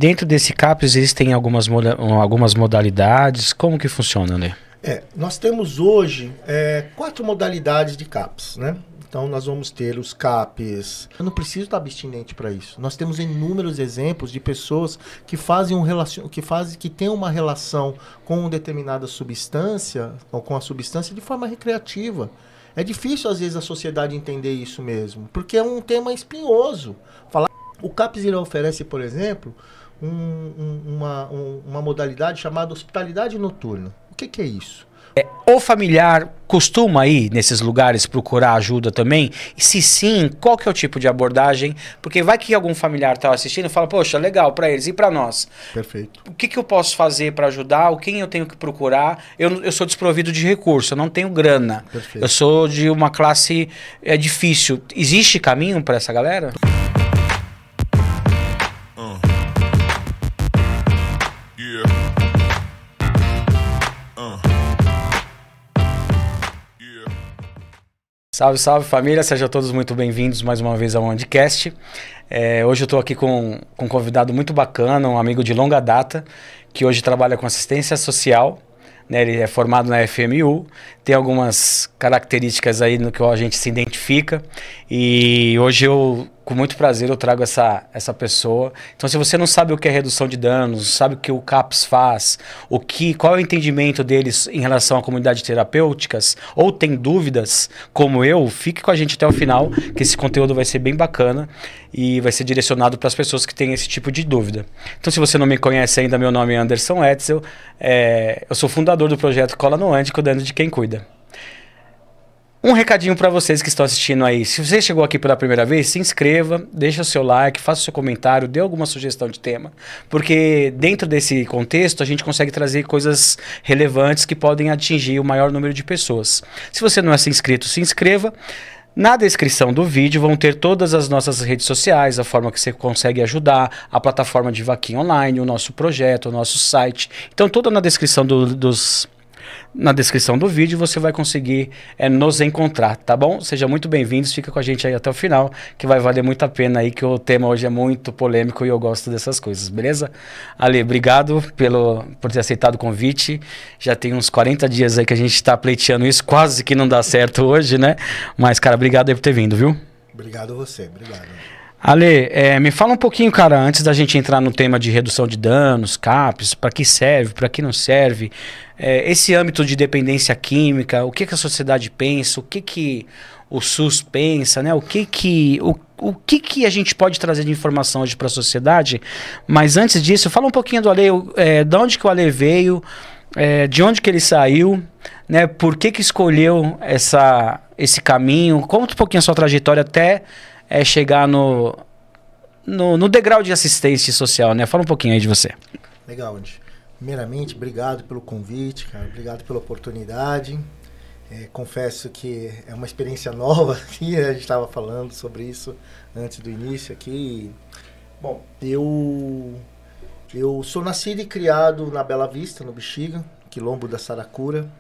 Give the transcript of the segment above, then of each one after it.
Dentro desse CAPS existem algumas modalidades. Como que funciona, né? Nós temos hoje 4 modalidades de CAPS, né? Então nós vamos ter os CAPs. Eu não preciso estar abstinente para isso. Nós temos inúmeros exemplos de pessoas que fazem que têm uma relação com uma determinada substância ou com a substância de forma recreativa. É difícil às vezes a sociedade entender isso mesmo, porque é um tema espinhoso. O CAPS ele oferece, por exemplo, uma modalidade chamada hospitalidade noturna. O que é isso? O familiar costuma ir nesses lugares procurar ajuda também? E se sim, qual que é o tipo de abordagem? Porque vai que algum familiar está assistindo e fala, poxa, legal para eles e para nós. Perfeito. O que eu posso fazer para ajudar? Quem eu tenho que procurar? Eu sou desprovido de recurso, eu não tenho grana. Perfeito. Eu sou de uma classe difícil. Existe caminho para essa galera? Salve, salve família, sejam todos muito bem-vindos mais uma vez ao Ondcast. Hoje eu estou aqui com um convidado muito bacana, um amigo de longa data, que hoje trabalha com assistência social, né? Ele é formado na FMU, tem algumas características aí no que a gente se identifica, e hoje com muito prazer eu trago essa pessoa. Então, se você não sabe o que é redução de danos, sabe o que o CAPS faz, qual é o entendimento deles em relação à comunidade terapêuticas, ou tem dúvidas, como eu, fique com a gente até o final, que esse conteúdo vai ser bem bacana e vai ser direcionado para as pessoas que têm esse tipo de dúvida. Então, se você não me conhece ainda, meu nome é Anderson Etzel, eu sou fundador do projeto Cola no Ande, cuidando de quem cuida. Um recadinho para vocês que estão assistindo aí. Se você chegou aqui pela primeira vez, se inscreva, deixa o seu like, faça o seu comentário, dê alguma sugestão de tema, porque dentro desse contexto a gente consegue trazer coisas relevantes que podem atingir o maior número de pessoas. Se você não é inscrito, se inscreva. Na descrição do vídeo vão ter todas as nossas redes sociais, a forma que você consegue ajudar, a plataforma de vaquinha online, o nosso projeto, o nosso site. Então, toda na descrição na descrição do vídeo você vai conseguir nos encontrar, tá bom? Sejam muito bem-vindos, fica com a gente aí até o final, que vai valer muito a pena aí, que o tema hoje é muito polêmico e eu gosto dessas coisas, beleza? Ale, obrigado por ter aceitado o convite. Já tem uns 40 dias aí que a gente está pleiteando isso, quase que não dá certo hoje, né? Mas, cara, obrigado aí por ter vindo, viu? Obrigado a você, obrigado. Ale, me fala um pouquinho, cara, antes da gente entrar no tema de redução de danos, CAPS, para que serve, para que não serve, esse âmbito de dependência química, o que a sociedade pensa, o que o SUS pensa, né? O que a gente pode trazer de informação hoje para a sociedade? Mas antes disso, fala um pouquinho do Ale, de onde que o Ale veio, de onde que ele saiu, né? Por que escolheu esse caminho? Conta um pouquinho a sua trajetória até chegar no degrau de assistência social, né? Fala um pouquinho aí de você. Legal, Andy. Primeiramente, obrigado pelo convite, cara. Obrigado pela oportunidade. Confesso que é uma experiência nova aqui, a gente estava falando sobre isso antes do início aqui. Bom, eu sou nascido e criado na Bela Vista, no Bexiga, Quilombo da Saracura.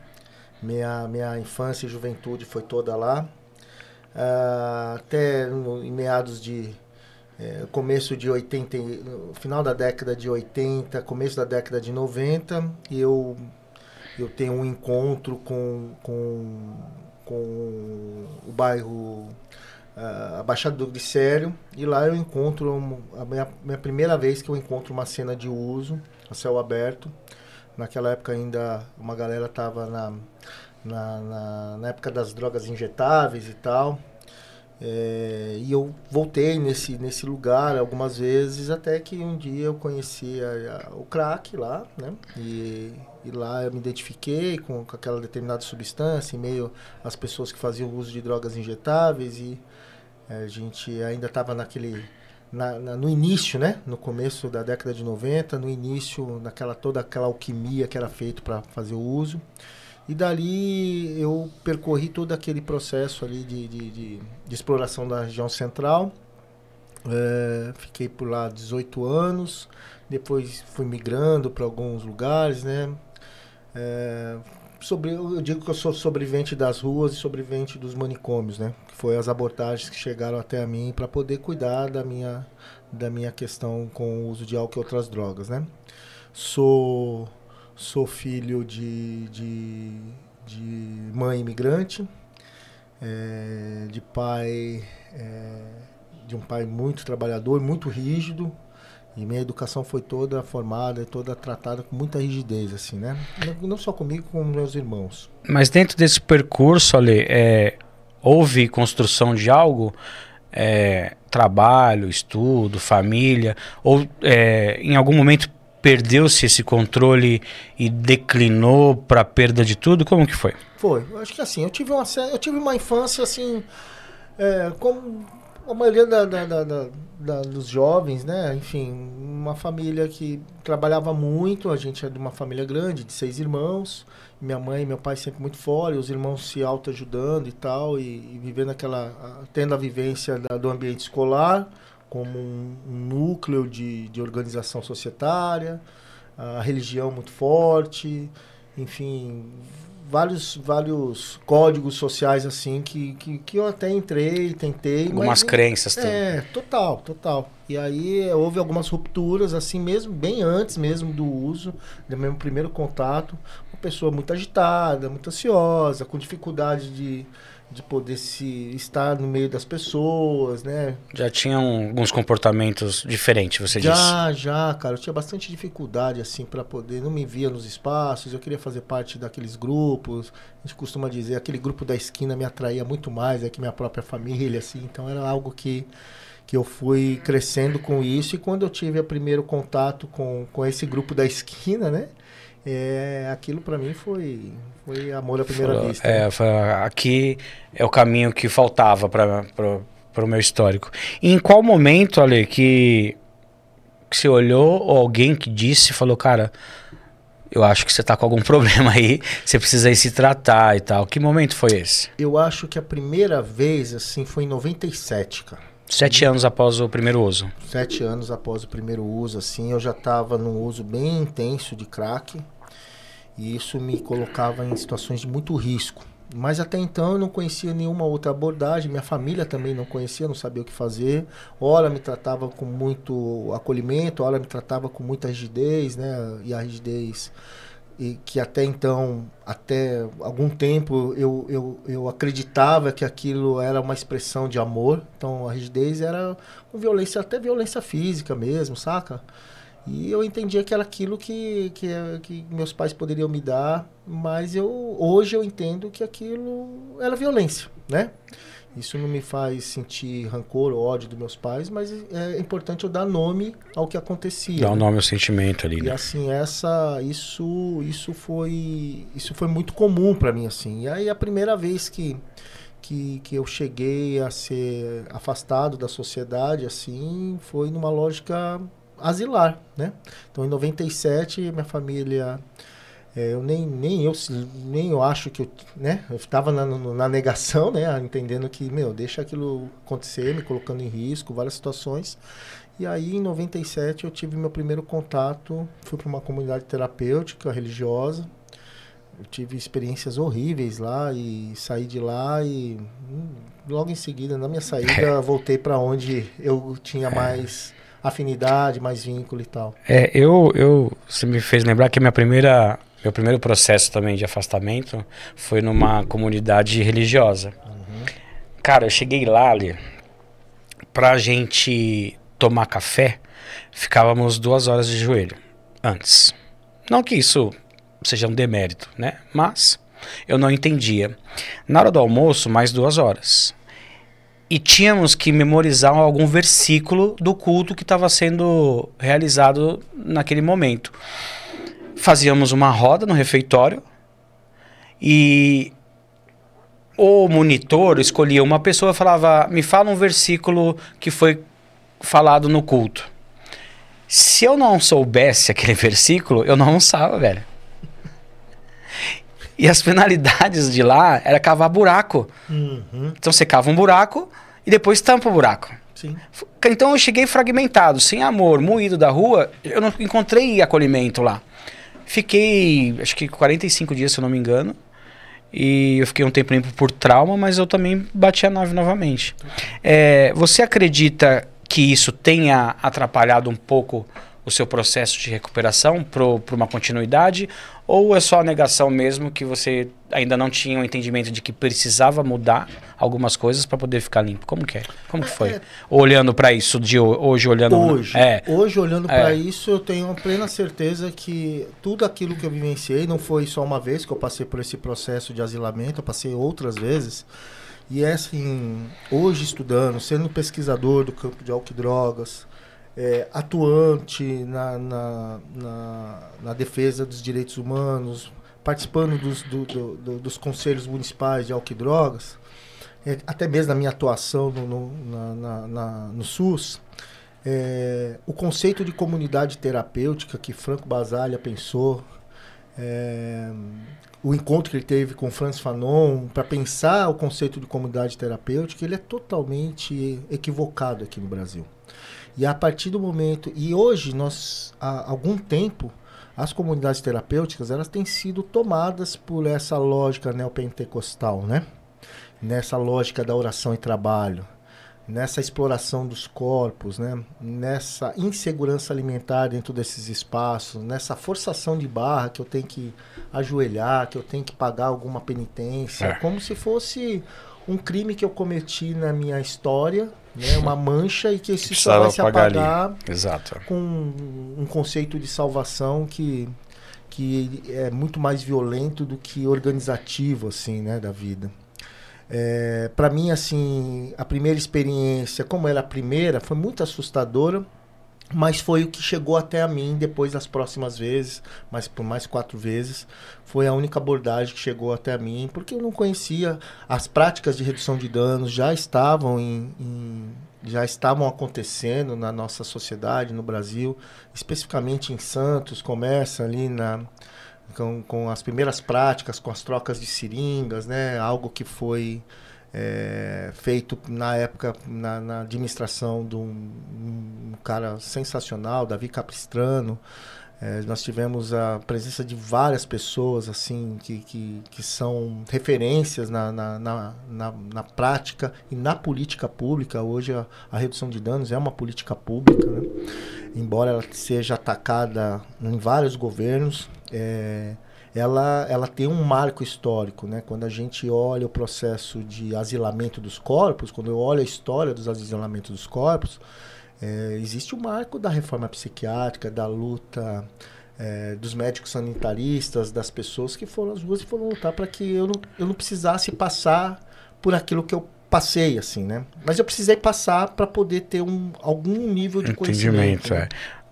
Minha infância e juventude foi toda lá. Até em meados de começo de 80, no final da década de 80, começo da década de 90, e eu tenho um encontro com o bairro a Baixada do Glicério, e lá eu encontro a minha primeira vez que eu encontro uma cena de uso a céu aberto. Naquela época ainda uma galera estava na época das drogas injetáveis e tal, e eu voltei nesse lugar algumas vezes, até que um dia eu conheci o crack lá, né? E lá eu me identifiquei com aquela determinada substância, em meio às pessoas que faziam uso de drogas injetáveis, e a gente ainda estava no início, né? No começo da década de 90, no início, toda aquela alquimia que era feita para fazer o uso. E dali eu percorri todo aquele processo ali de exploração da região central. Fiquei por lá 18 anos, depois fui migrando para alguns lugares, né? eu digo que eu sou sobrevivente das ruas e sobrevivente dos manicômios, né? Que foi as abordagens que chegaram até a mim para poder cuidar da minha questão com o uso de álcool e outras drogas, né? Sou filho de mãe imigrante, de um pai muito trabalhador, muito rígido. E minha educação foi toda formada, toda tratada com muita rigidez, assim, né? Não só comigo, como meus irmãos. Mas dentro desse percurso, Ale, houve construção de algo? Trabalho, estudo, família? Ou em algum momento perdeu-se esse controle e declinou para perda de tudo? Como que foi? Foi. Eu acho que assim, eu tive uma infância, assim, como a maioria dos jovens, né? Enfim, uma família que trabalhava muito. A gente é de uma família grande, de 6 irmãos. Minha mãe e meu pai sempre muito fora, e os irmãos se autoajudando e tal, e vivendo tendo a vivência do ambiente escolar como um núcleo de organização societária, a religião muito forte, enfim, vários códigos sociais assim que eu até entrei, tentei. Algumas crenças também. Total. E aí houve algumas rupturas assim mesmo, bem antes mesmo do uso, do meu primeiro contato. Uma pessoa muito agitada, muito ansiosa, com dificuldade de poder estar no meio das pessoas, né? Já tinham alguns comportamentos diferentes, você disse? Já, cara. Eu tinha bastante dificuldade, assim, para poder... Não me via nos espaços, eu queria fazer parte daqueles grupos. A gente costuma dizer, aquele grupo da esquina me atraía muito mais que minha própria família, assim. Então, era algo que eu fui crescendo com isso. E quando eu tive o primeiro contato com esse grupo da esquina, né? Aquilo para mim foi amor à primeira vista. Aqui é o caminho que faltava para o meu histórico. E em qual momento, Ale, que você olhou ou alguém que disse, falou, cara, eu acho que você tá com algum problema aí, você precisa ir se tratar e tal. Que momento foi esse? Eu acho que a primeira vez, assim, foi em 97, cara. 7 anos após o primeiro uso. 7 anos após o primeiro uso, assim, eu já estava num uso bem intenso de crack. E isso me colocava em situações de muito risco. Mas até então eu não conhecia nenhuma outra abordagem. Minha família também não conhecia, não sabia o que fazer. Ora me tratava com muito acolhimento, ora me tratava com muita rigidez, né? E a rigidez... E que até então, até algum tempo, eu acreditava que aquilo era uma expressão de amor. Então a rigidez era com violência, até violência física mesmo, saca? E eu entendia que era aquilo que meus pais poderiam me dar, mas hoje eu entendo que aquilo era violência, né? Isso não me faz sentir rancor ou ódio dos meus pais, mas é importante eu dar nome ao que acontecia. Dar um nome ao sentimento ali, e, né? E assim, isso foi muito comum para mim, assim. E aí a primeira vez que eu cheguei a ser afastado da sociedade, assim, foi numa lógica asilar, né? Então, em 97, minha família... nem eu acho que eu estava na negação, né, entendendo que, deixa aquilo acontecer, me colocando em risco, várias situações. E aí, em 97, eu tive meu primeiro contato, fui para uma comunidade terapêutica religiosa. Eu tive experiências horríveis lá e saí de lá e logo em seguida, na minha saída, voltei para onde eu tinha mais afinidade, mais vínculo e tal. Você me fez lembrar que meu primeiro processo também de afastamento foi numa comunidade religiosa. Uhum. Cara, eu cheguei lá, ali, pra gente tomar café, ficávamos 2 horas de joelho antes. Não que isso seja um demérito, né? Mas eu não entendia. Na hora do almoço, mais 2 horas. E tínhamos que memorizar algum versículo do culto que estava sendo realizado naquele momento. Fazíamos uma roda no refeitório e o monitor escolhia uma pessoa e falava, me fala um versículo que foi falado no culto. Se eu não soubesse aquele versículo, eu não almoçava, velho. E as penalidades de lá era cavar buraco. Uhum. Então você cava um buraco e depois tampa o buraco. Sim. Então eu cheguei fragmentado, sem amor, moído da rua, eu não encontrei acolhimento lá. Fiquei, acho que 45 dias, se eu não me engano. E eu fiquei um tempo limpo por trauma, mas eu também bati a nave novamente. Você acredita que isso tenha atrapalhado um pouco o seu processo de recuperação para uma continuidade? Ou é só a negação mesmo que você ainda não tinha o entendimento de que precisava mudar algumas coisas para poder ficar limpo? Como que é? Como que foi? Olhando para isso de hoje, olhando... Hoje olhando para isso, eu tenho a plena certeza que tudo aquilo que eu vivenciei, não foi só uma vez que eu passei por esse processo de asilamento, eu passei outras vezes. E é assim, hoje estudando, sendo pesquisador do campo de álcool e drogas, atuante na defesa dos direitos humanos, participando dos conselhos municipais de álcool e drogas, até mesmo na minha atuação no SUS, o conceito de comunidade terapêutica que Franco Basaglia pensou, o encontro que ele teve com Frantz Fanon para pensar o conceito de comunidade terapêutica, ele é totalmente equivocado aqui no Brasil. E a partir do momento... E hoje, há algum tempo, as comunidades terapêuticas, elas têm sido tomadas por essa lógica neopentecostal, né? Nessa lógica da oração e trabalho, nessa exploração dos corpos, né? Nessa insegurança alimentar dentro desses espaços, nessa forçação de barra que eu tenho que ajoelhar, que eu tenho que pagar alguma penitência, como se fosse um crime que eu cometi na minha história, né, uma mancha, e que isso só vai se apagar com um conceito de salvação que é muito mais violento do que organizativo, assim, né, da vida. Para mim, assim, a primeira experiência, como era a primeira, foi muito assustadora, mas foi o que chegou até a mim depois das próximas vezes, mas por mais 4 vezes, foi a única abordagem que chegou até a mim, porque eu não conhecia. As práticas de redução de danos já estavam já estavam acontecendo na nossa sociedade, no Brasil, especificamente em Santos. Começa ali com as primeiras práticas, com as trocas de seringas, né? Algo que foi feito na época na administração de um cara sensacional, Davi Capistrano. Nós tivemos a presença de várias pessoas assim que são referências na prática e na política pública. Hoje a redução de danos é uma política pública, né? Embora ela seja atacada em vários governos, ela tem um marco histórico, né? Quando a gente olha o processo de asilamento dos corpos, quando eu olho a história dos asilamentos dos corpos, existe o marco da reforma psiquiátrica, da luta dos médicos sanitaristas, das pessoas que foram às ruas e foram lutar para que eu não precisasse passar por aquilo que eu passei, assim, né? Mas eu precisei passar para poder ter algum nível de conhecimento. Né?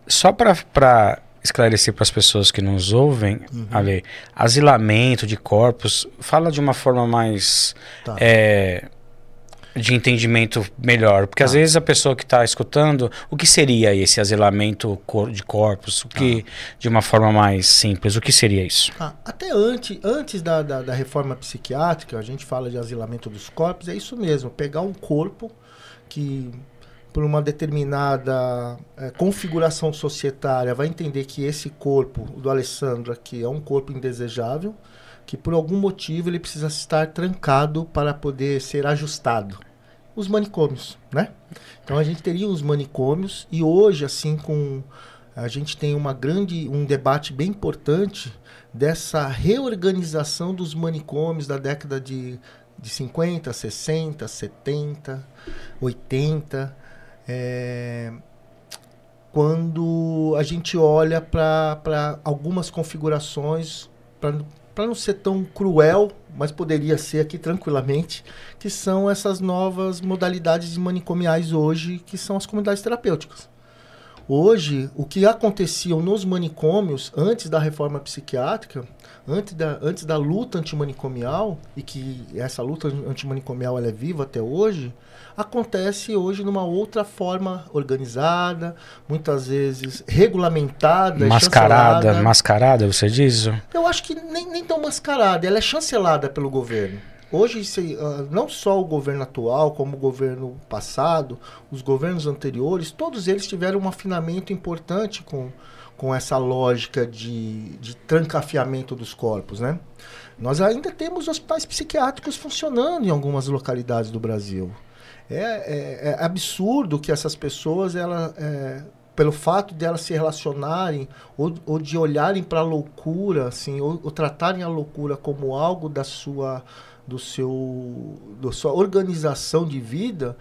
Só para esclarecer para as pessoas que nos ouvem, Ale, asilamento de corpos, fala de uma forma mais de entendimento melhor, porque às vezes a pessoa que está escutando, o que seria esse asilamento de corpos? De uma forma mais simples, o que seria isso? Até antes da reforma psiquiátrica, a gente fala de asilamento dos corpos, é isso mesmo, pegar um corpo que por uma determinada configuração societária, vai entender que esse corpo, o do Alessandro aqui, é um corpo indesejável, que por algum motivo ele precisa estar trancado para poder ser ajustado. Os manicômios, né? Então a gente teria os manicômios, e hoje, assim, a gente tem um debate bem importante dessa reorganização dos manicômios da década de 50, 60, 70, 80... quando a gente olha para algumas configurações, para não ser tão cruel, mas poderia ser aqui tranquilamente, que são essas novas modalidades manicomiais hoje, que são as comunidades terapêuticas. Hoje, o que acontecia nos manicômios antes da reforma psiquiátrica, antes da luta antimanicomial, e que essa luta antimanicomial ela é viva até hoje, acontece hoje numa outra forma organizada, muitas vezes regulamentada, mascarada, você diz? Eu acho que nem tão mascarada, ela é chancelada pelo governo. Hoje, não só o governo atual, como o governo passado, os governos anteriores, todos eles tiveram um afinamento importante com com essa lógica de trancafiamento dos corpos, né? Nós ainda temos hospitais psiquiátricos funcionando em algumas localidades do Brasil. É absurdo que essas pessoas, pelo fato de elas se relacionarem ou de olharem para a loucura, assim, ou tratarem a loucura como algo da sua organização de vida,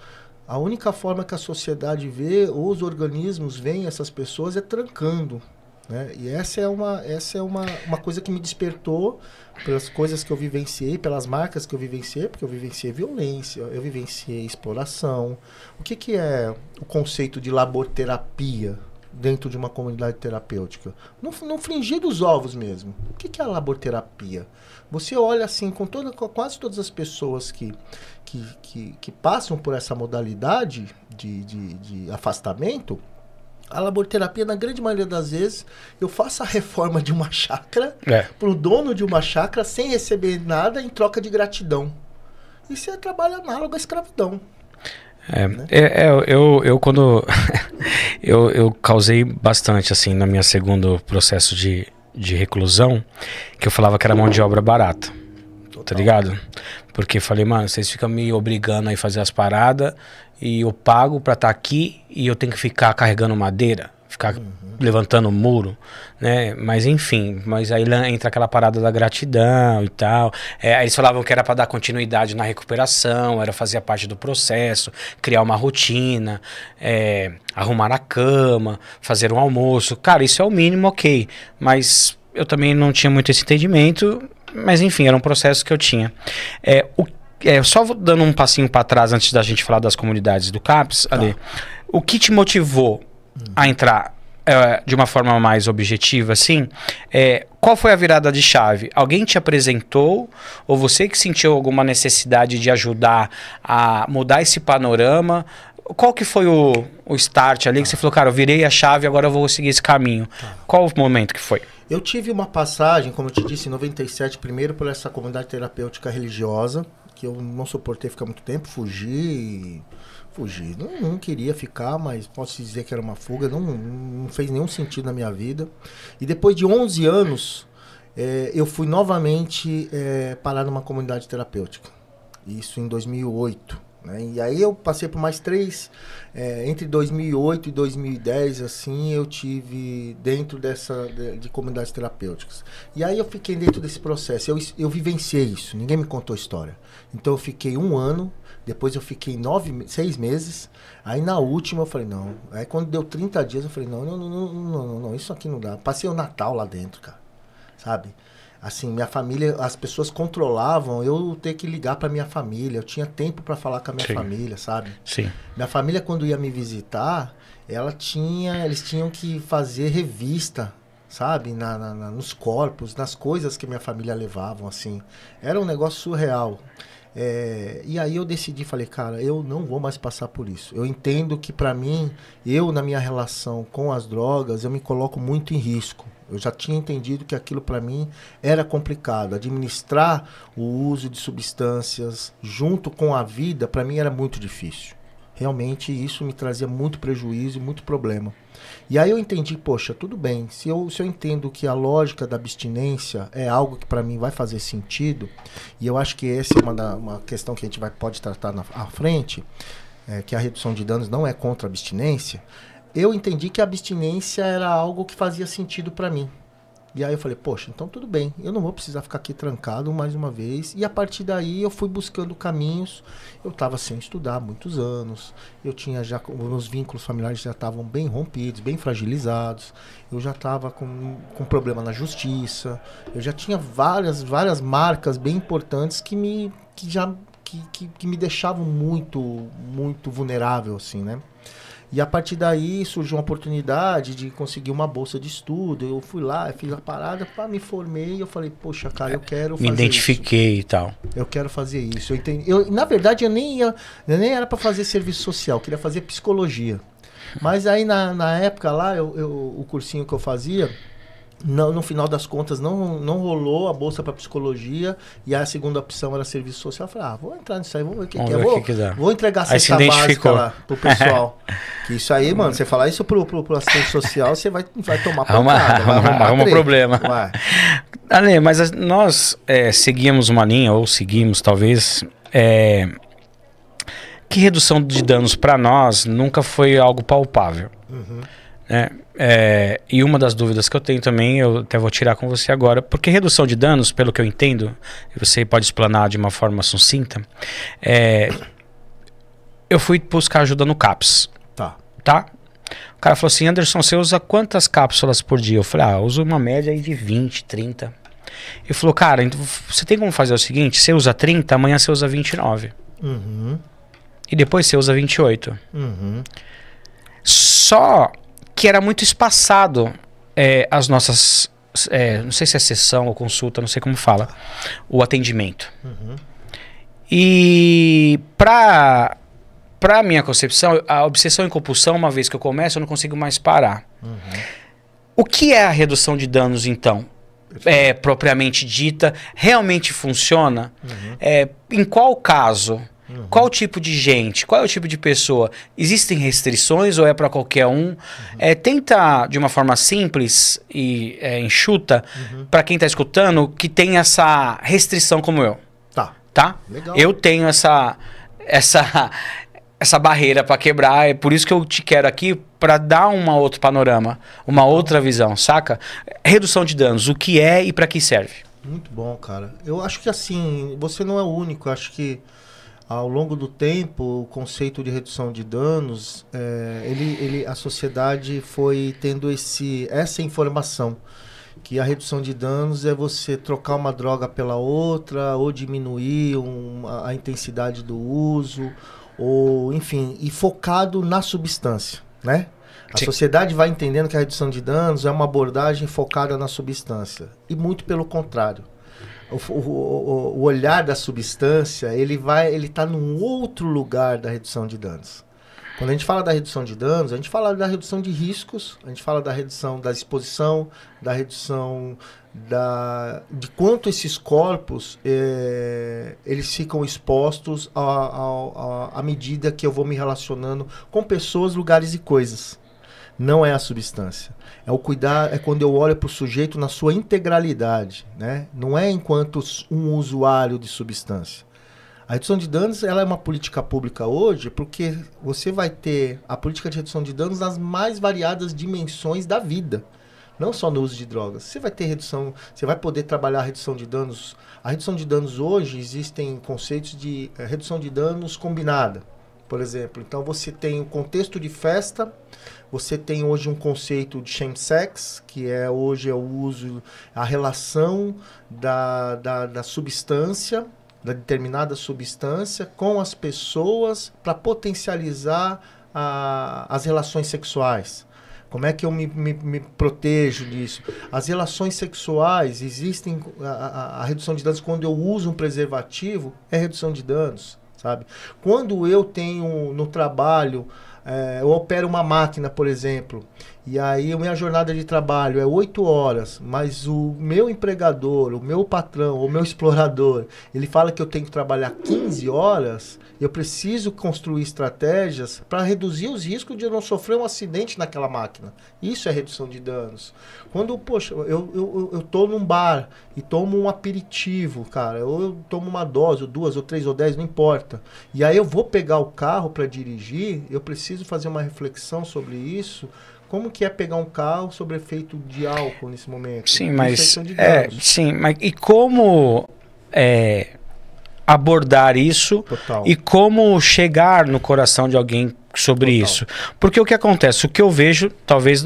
a única forma que a sociedade vê, ou os organismos veem essas pessoas é trancando, né? E essa é uma coisa que me despertou pelas coisas que eu vivenciei, pelas marcas que eu vivenciei, porque eu vivenciei violência, eu vivenciei exploração. O que é o conceito de laborterapia dentro de uma comunidade terapêutica? No fringir dos ovos mesmo. O que é a laborterapia? Você olha assim, com quase todas as pessoas que passam por essa modalidade de afastamento, a laborterapia, na grande maioria das vezes, eu faço a reforma de uma chácara para o dono de uma chácara sem receber nada em troca de gratidão. Isso é trabalho análogo à escravidão. Né? Eu quando eu causei bastante assim no meu segundo processo de reclusão, que eu falava que era mão de obra barata. Tá ligado? Porque falei, mano, vocês ficam me obrigando a ir fazer as paradas e eu pago pra estar aqui e eu tenho que ficar carregando madeira, ficar levantando muro, né? Mas enfim, mas aí entra aquela parada da gratidão e tal. Aí eles falavam que era pra dar continuidade na recuperação, era fazer parte do processo, criar uma rotina, arrumar a cama, fazer um almoço. Cara, isso é o mínimo, ok. Mas eu também não tinha muito esse entendimento. Mas enfim, era um processo que eu tinha. Só dando um passinho para trás antes da gente falar das comunidades do CAPS, Ale, o que te motivou a entrar de uma forma mais objetiva, assim? Qual foi a virada de chave? Alguém te apresentou ou você que sentiu alguma necessidade de ajudar a mudar esse panorama? Qual que foi o start ali que você falou, cara, eu virei a chave, agora eu vou seguir esse caminho? Qual o momento que foi? Eu tive uma passagem, como eu te disse, em 97, primeiro por essa comunidade terapêutica religiosa, que eu não suportei ficar muito tempo, fugi. Não queria ficar, mas posso dizer que era uma fuga, não fez nenhum sentido na minha vida. E depois de 11 anos, eu fui novamente parar numa comunidade terapêutica. Isso em 2008. Né? E aí eu passei por mais 3, entre 2008 e 2010, assim, eu tive dentro de comunidades terapêuticas. E aí eu fiquei dentro desse processo, eu vivenciei isso, ninguém me contou a história. Então eu fiquei 1 ano, depois eu fiquei 6 meses, aí na última eu falei, não. Aí quando deu 30 dias eu falei, não, isso aqui não dá. Passei o Natal lá dentro, cara, sabe? Assim, minha família, as pessoas controlavam eu ter que ligar para minha família. Eu tinha tempo para falar com a minha família, sabe? Sim. Minha família, quando ia me visitar, eles tinham que fazer revista, sabe? Nos corpos, nas coisas que minha família levavam, assim. Era um negócio surreal. E aí eu decidi, falei, cara, eu não vou mais passar por isso. Eu entendo que para mim, na minha relação com as drogas, eu me coloco muito em risco. Eu já tinha entendido que aquilo para mim era complicado. Administrar o uso de substâncias junto com a vida, para mim era muito difícil. Realmente isso me trazia muito prejuízo e muito problema. E aí eu entendi, poxa, tudo bem, se eu entendo que a lógica da abstinência é algo que para mim vai fazer sentido, e eu acho que essa é uma questão que a gente pode tratar à frente, que a redução de danos não é contra a abstinência, eu entendi que a abstinência era algo que fazia sentido para mim. E aí eu falei, poxa, então tudo bem, eu não vou precisar ficar aqui trancado mais uma vez. E a partir daí eu fui buscando caminhos. Eu estava sem estudar há muitos anos, eu tinha já, meus vínculos familiares já estavam bem rompidos, bem fragilizados. Eu já estava com problema na justiça, eu já tinha várias marcas bem importantes que me deixavam muito vulnerável, assim, né? E a partir daí surgiu uma oportunidade de conseguir uma bolsa de estudo. Eu fui lá, fiz a parada, me formei e eu falei, poxa, cara, eu quero fazer isso. Me identifiquei e tal. Eu quero fazer isso. Na verdade, eu nem era para fazer serviço social, eu queria fazer psicologia. Mas aí na época lá, o cursinho que eu fazia, Não, no final das contas, não rolou a bolsa para psicologia e a segunda opção era serviço social. Eu falei, vou entrar nisso aí, vamos ver o que, que é. Que dá. Vou entregar a cesta básica lá pro pessoal. Que isso aí, mano, você falar isso pro assistente social, você vai tomar pancada. Arruma problema. Ale, mas nós seguíamos uma linha, ou seguimos talvez, que redução de danos para nós nunca foi algo palpável. Uhum. E uma das dúvidas que eu tenho também, eu até vou tirar com você agora, porque redução de danos, pelo que eu entendo, e você pode explanar de uma forma sucinta, eu fui buscar ajuda no CAPS. Tá? O cara falou assim, Anderson, você usa quantas cápsulas por dia? Eu falei, eu uso uma média aí de 20, 30. Ele falou, cara, então você tem como fazer o seguinte, você usa 30, amanhã você usa 29. Uhum. E depois você usa 28. Uhum. Só que era muito espaçado as nossas, não sei se é sessão ou consulta, não sei como fala, o atendimento. Uhum. E pra minha concepção, a obsessão e compulsão, uma vez que eu começo, eu não consigo mais parar. Uhum. O que é a redução de danos, então? Propriamente dita, realmente funciona? Uhum. Em qual caso? Uhum. Qual tipo de gente? Qual é o tipo de pessoa? Existem restrições ou é para qualquer um? Tenta, de uma forma simples e enxuta, para quem está escutando, que tem essa restrição como eu. Tá? Legal. Eu tenho essa barreira para quebrar, é por isso que eu te quero aqui, para dar um outro panorama, uma outra visão, saca? Redução de danos, o que é e para que serve? Muito bom, cara. Eu acho que assim, você não é o único, eu acho que ao longo do tempo, o conceito de redução de danos, a sociedade foi tendo essa informação, que a redução de danos é você trocar uma droga pela outra, ou diminuir a intensidade do uso, ou enfim, e focado na substância, né? A sociedade vai entendendo que a redução de danos é uma abordagem focada na substância, e muito pelo contrário. O olhar da substância, ele está num outro lugar da redução de danos. Quando a gente fala da redução de danos, a gente fala da redução de riscos, a gente fala da redução da exposição, da redução de quanto esses corpos eles ficam expostos à medida que eu vou me relacionando com pessoas, lugares e coisas. Não é a substância. É o cuidar, é quando eu olho para o sujeito na sua integralidade, né? Não é enquanto um usuário de substância. A redução de danos, ela é uma política pública hoje, porque você vai ter a política de redução de danos nas mais variadas dimensões da vida. Não só no uso de drogas. Você vai ter redução, você vai poder trabalhar a redução de danos. A redução de danos hoje, existem conceitos de redução de danos combinada, por exemplo. Então você tem o contexto de festa, você tem hoje um conceito de shame sex, que hoje é o uso, a relação da substância, da determinada substância com as pessoas para potencializar as relações sexuais. Como é que eu me protejo disso? As relações sexuais, existem a redução de danos quando eu uso um preservativo, é redução de danos, sabe? Quando eu tenho no trabalho, eu opero uma máquina, por exemplo, e aí a minha jornada de trabalho é 8 horas, mas o meu empregador, o meu patrão, o meu explorador, ele fala que eu tenho que trabalhar 15 horas, eu preciso construir estratégias para reduzir os riscos de eu não sofrer um acidente naquela máquina. Isso é redução de danos. Quando, poxa, eu tô num bar e tomo um aperitivo, cara, ou eu tomo uma dose, ou 2, ou 3, ou 10, não importa. E aí eu vou pegar o carro para dirigir, eu preciso fazer uma reflexão sobre isso. Como que é pegar um carro sob efeito de álcool nesse momento? Sim, mas e como abordar isso? Total. E como chegar no coração de alguém sobre Total. isso? Porque o que acontece, o que eu vejo, talvez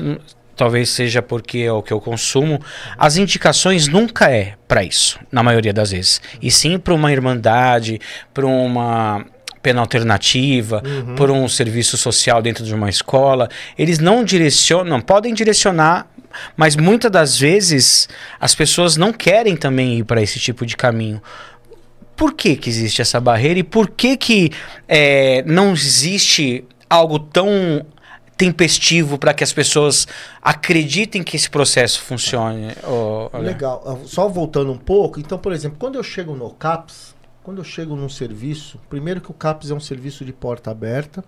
seja porque é o que eu consumo, as indicações nunca é para isso, na maioria das vezes. E sim para uma irmandade, para uma pena alternativa, por um serviço social dentro de uma escola. Eles não direcionam, podem direcionar, mas muitas das vezes as pessoas não querem também ir para esse tipo de caminho. Por que existe essa barreira e por que não existe algo tempestivo para que as pessoas acreditem que esse processo funcione? Legal. Só voltando um pouco, então, por exemplo, quando eu chego no CAPS, quando eu chego num serviço, primeiro que o CAPS é um serviço de porta aberta,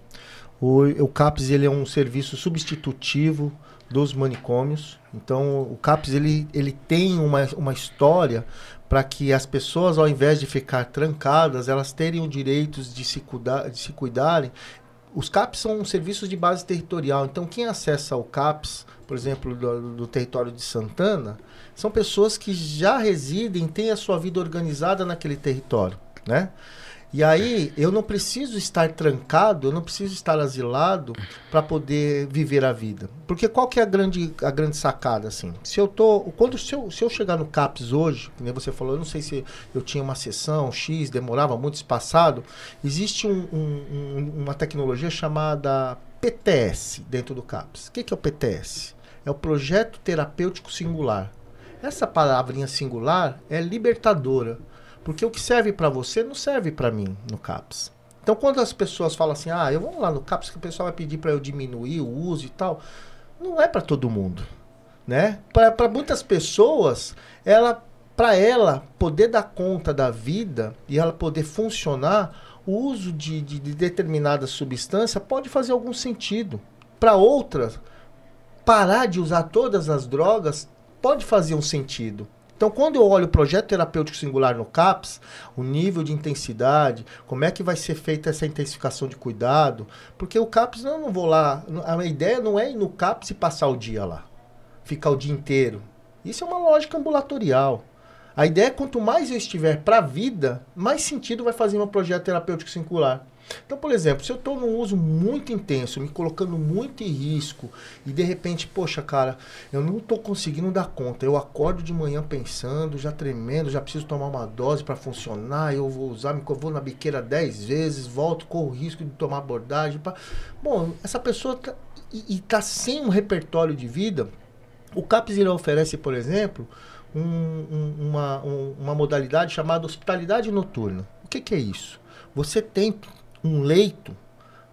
o CAPS ele é um serviço substitutivo dos manicômios, então o CAPS ele tem uma história para que as pessoas, ao invés de ficar trancadas, elas terem o direito de se cuidarem. Os CAPs são serviços de base territorial, então quem acessa o CAPs, por exemplo, do território de Santana, são pessoas que já residem, têm a sua vida organizada naquele território, né? E aí eu não preciso estar trancado, eu não preciso estar asilado para poder viver a vida. Porque qual que é a grande sacada, assim? Se eu chegar no CAPS hoje, como você falou, eu não sei se eu tinha uma sessão X, demorava muito espaçado, existe uma tecnologia chamada PTS dentro do CAPS. O que é o PTS? É o Projeto Terapêutico Singular. Essa palavrinha singular é libertadora. Porque o que serve para você não serve para mim no CAPS. Então, quando as pessoas falam assim, eu vou lá no CAPS que o pessoal vai pedir para eu diminuir o uso e tal, não é para todo mundo, né? Para muitas pessoas, para ela poder dar conta da vida e ela poder funcionar, o uso de determinada substância pode fazer algum sentido. Para outras, parar de usar todas as drogas pode fazer um sentido. Então, quando eu olho o projeto terapêutico singular no CAPS, o nível de intensidade, como é que vai ser feita essa intensificação de cuidado, porque o CAPS, eu não vou lá, a ideia não é ir no CAPS e passar o dia lá, ficar o dia inteiro. Isso é uma lógica ambulatorial. A ideia é quanto mais eu estiver para a vida, mais sentido vai fazer meu projeto terapêutico singular. Então, por exemplo, se eu estou num uso muito intenso, me colocando muito em risco, e de repente, poxa, cara, eu não estou conseguindo dar conta, eu acordo de manhã pensando, já tremendo, já preciso tomar uma dose para funcionar, eu vou vou na biqueira 10 vezes, volto, corro o risco de tomar abordagem. Bom, essa pessoa está sem um repertório de vida. O CAPS ele oferece, por exemplo, uma modalidade chamada hospitalidade noturna. O que é isso? Você tem um leito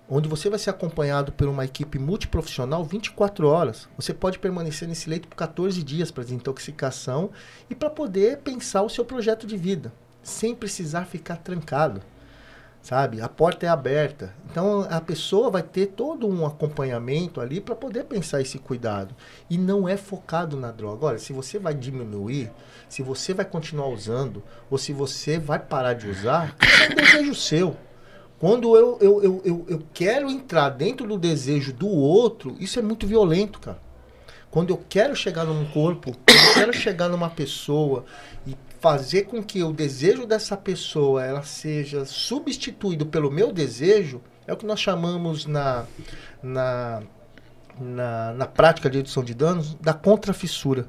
onde você vai ser acompanhado por uma equipe multiprofissional 24 horas. Você pode permanecer nesse leito por 14 dias para desintoxicação e para poder pensar o seu projeto de vida, sem precisar ficar trancado, sabe? A porta é aberta. Então, a pessoa vai ter todo um acompanhamento ali para poder pensar esse cuidado. E não é focado na droga. Olha, se você vai diminuir, se você vai continuar usando, ou se você vai parar de usar, isso é um desejo seu. Quando eu quero entrar dentro do desejo do outro, isso é muito violento, cara. Quando eu quero chegar num corpo, quando eu quero chegar numa pessoa e fazer com que o desejo dessa pessoa ela seja substituído pelo meu desejo, é o que nós chamamos na prática de redução de danos da contrafissura.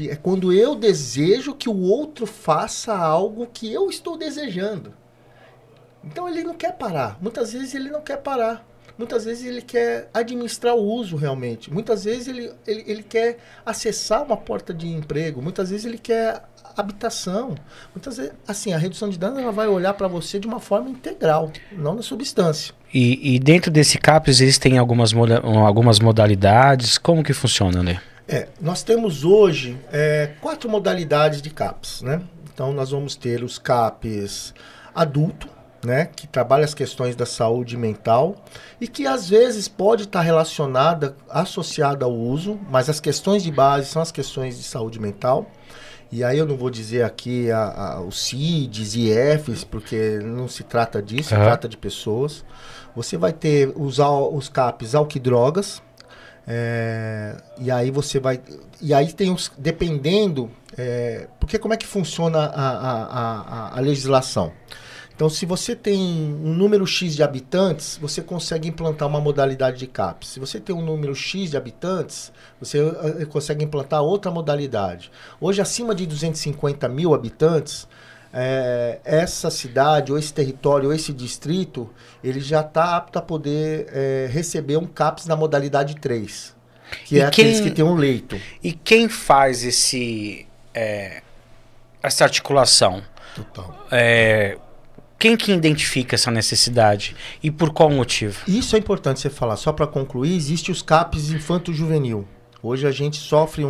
É quando eu desejo que o outro faça algo que eu estou desejando. Então ele não quer parar. Muitas vezes ele não quer parar. Muitas vezes ele quer administrar o uso realmente. Muitas vezes ele quer acessar uma porta de emprego. Muitas vezes ele quer habitação. Muitas vezes, assim, a redução de danos ela vai olhar para você de uma forma integral, não na substância. E dentro desse CAPS existem algumas modalidades. Como que funciona, né? Nós temos hoje 4 modalidades de CAPS, né? Então nós vamos ter os CAPS adulto, né, que trabalha as questões da saúde mental e que às vezes pode estar associada ao uso, mas as questões de base são as questões de saúde mental. E aí eu não vou dizer aqui os CIDs e IFs, porque não se trata disso, se trata de pessoas. Você vai ter os CAPs álcool e drogas, e aí você vai... E aí tem os... Dependendo... porque como é que funciona a legislação? Então, se você tem um número X de habitantes, você consegue implantar uma modalidade de CAPS. Se você tem um número X de habitantes, você consegue implantar outra modalidade. Hoje, acima de 250 mil habitantes, essa cidade, ou esse território, ou esse distrito, ele já está apto a poder receber um CAPS na modalidade 3, que aqueles que têm um leito. E quem faz essa articulação? Total. Quem que identifica essa necessidade e por qual motivo? Isso é importante você falar. Só para concluir, existe os CAPs infanto-juvenil. Hoje a gente sofre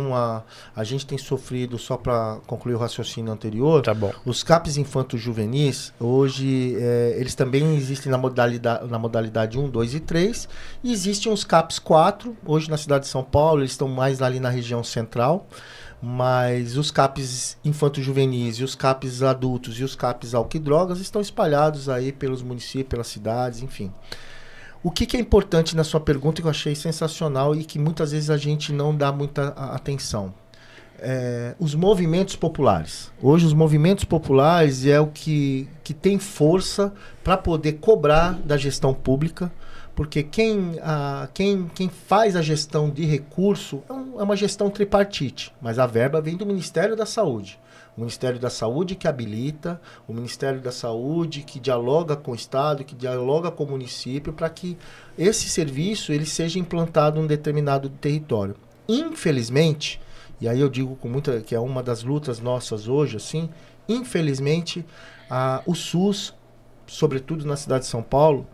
a gente tem sofrido, só para concluir o raciocínio anterior, Tá bom. os CAPs infanto-juvenis, hoje eles também existem na modalidade 1, 2 e 3. E existem os CAPs 4, hoje na cidade de São Paulo, eles estão mais ali na região central. Mas os CAPs infanto-juvenis e os CAPs adultos e os CAPs álcool e drogas estão espalhados aí pelos municípios, pelas cidades, enfim. O que é importante na sua pergunta que eu achei sensacional e que muitas vezes a gente não dá muita atenção? Os movimentos populares. Hoje os movimentos populares é o que tem força para poder cobrar da gestão pública, porque quem faz a gestão de recurso é uma gestão tripartite, mas a verba vem do Ministério da Saúde. O Ministério da Saúde que habilita, o Ministério da Saúde que dialoga com o Estado, que dialoga com o município, para que esse serviço ele seja implantado em um determinado território. Infelizmente, e aí eu digo com muita, que é uma das lutas nossas hoje, assim, infelizmente, o SUS, sobretudo na cidade de São Paulo,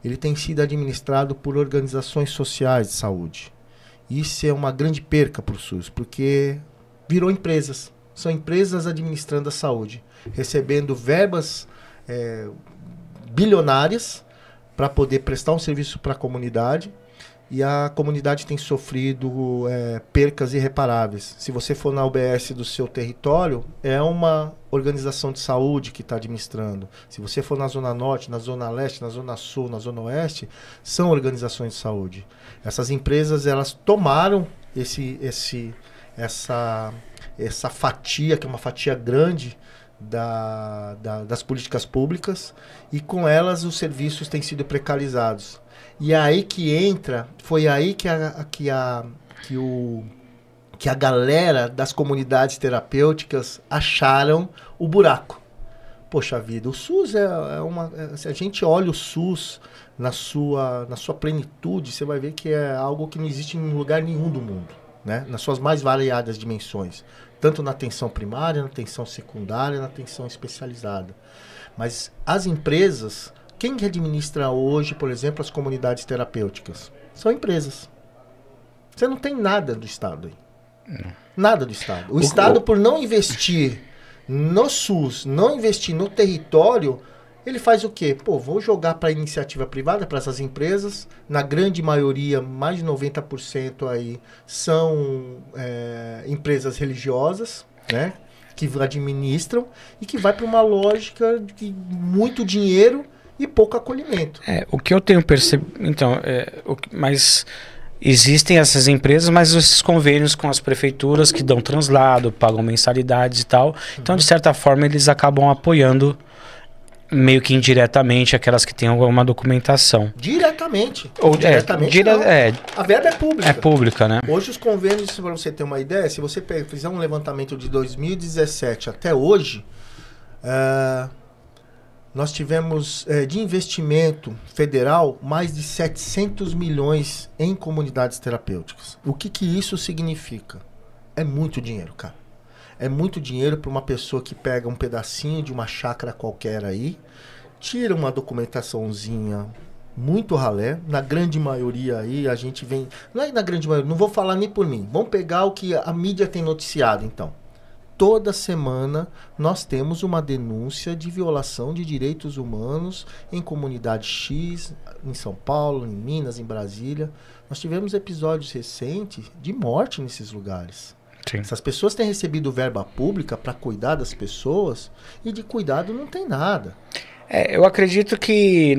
ele tem sido administrado por organizações sociais de saúde. Isso é uma grande perca para o SUS, porque virou empresas. São empresas administrando a saúde, recebendo verbas bilionárias para poder prestar um serviço para a comunidade, e a comunidade tem sofrido percas irreparáveis. Se você for na UBS do seu território, é uma organização de saúde que está administrando. Se você for na Zona Norte, na Zona Leste, na Zona Sul, na Zona Oeste, são organizações de saúde. Essas empresas, elas tomaram essa fatia, que é uma fatia grande das políticas públicas, e com elas os serviços têm sido precarizados. E é aí que entra, foi aí que a galera das comunidades terapêuticas acharam o buraco. Poxa vida, o SUS se a gente olha o SUS na sua plenitude, você vai ver que é algo que não existe em lugar nenhum do mundo, né? Nas suas mais variadas dimensões. Tanto na atenção primária, na atenção secundária, na atenção especializada. Mas as empresas... Quem que administra hoje, por exemplo, as comunidades terapêuticas? São empresas. Você não tem nada do Estado aí. Nada do Estado. O Estado, por não investir no SUS, não investir no território, ele faz o quê? Pô, vou jogar para a iniciativa privada, para essas empresas. Na grande maioria, mais de 90% aí, são empresas religiosas, né? Que administram e que vai para uma lógica de muito dinheiro e pouco acolhimento. O que eu tenho percebido... Então, mas existem essas empresas, mas esses convênios com as prefeituras que dão translado, pagam mensalidades e tal. Então, de certa forma, eles acabam apoiando meio que indiretamente aquelas que têm alguma documentação. Diretamente. Ou diretamente a verba é pública. É pública, né? Hoje os convênios, para você ter uma ideia, se você fizer um levantamento de 2017 até hoje... Nós tivemos de investimento federal mais de 700 milhões em comunidades terapêuticas. O que isso significa? É muito dinheiro, cara. É muito dinheiro para uma pessoa que pega um pedacinho de uma chácara qualquer aí, tira uma documentaçãozinha muito ralé. Na grande maioria aí a gente vem... Não é na grande maioria, não vou falar nem por mim. Vamos pegar o que a mídia tem noticiado, então. Toda semana nós temos uma denúncia de violação de direitos humanos em comunidade X, em São Paulo, em Minas, em Brasília. Nós tivemos episódios recentes de morte nesses lugares. Sim. Essas pessoas têm recebido verba pública para cuidar das pessoas e de cuidado não tem nada. Eu acredito que...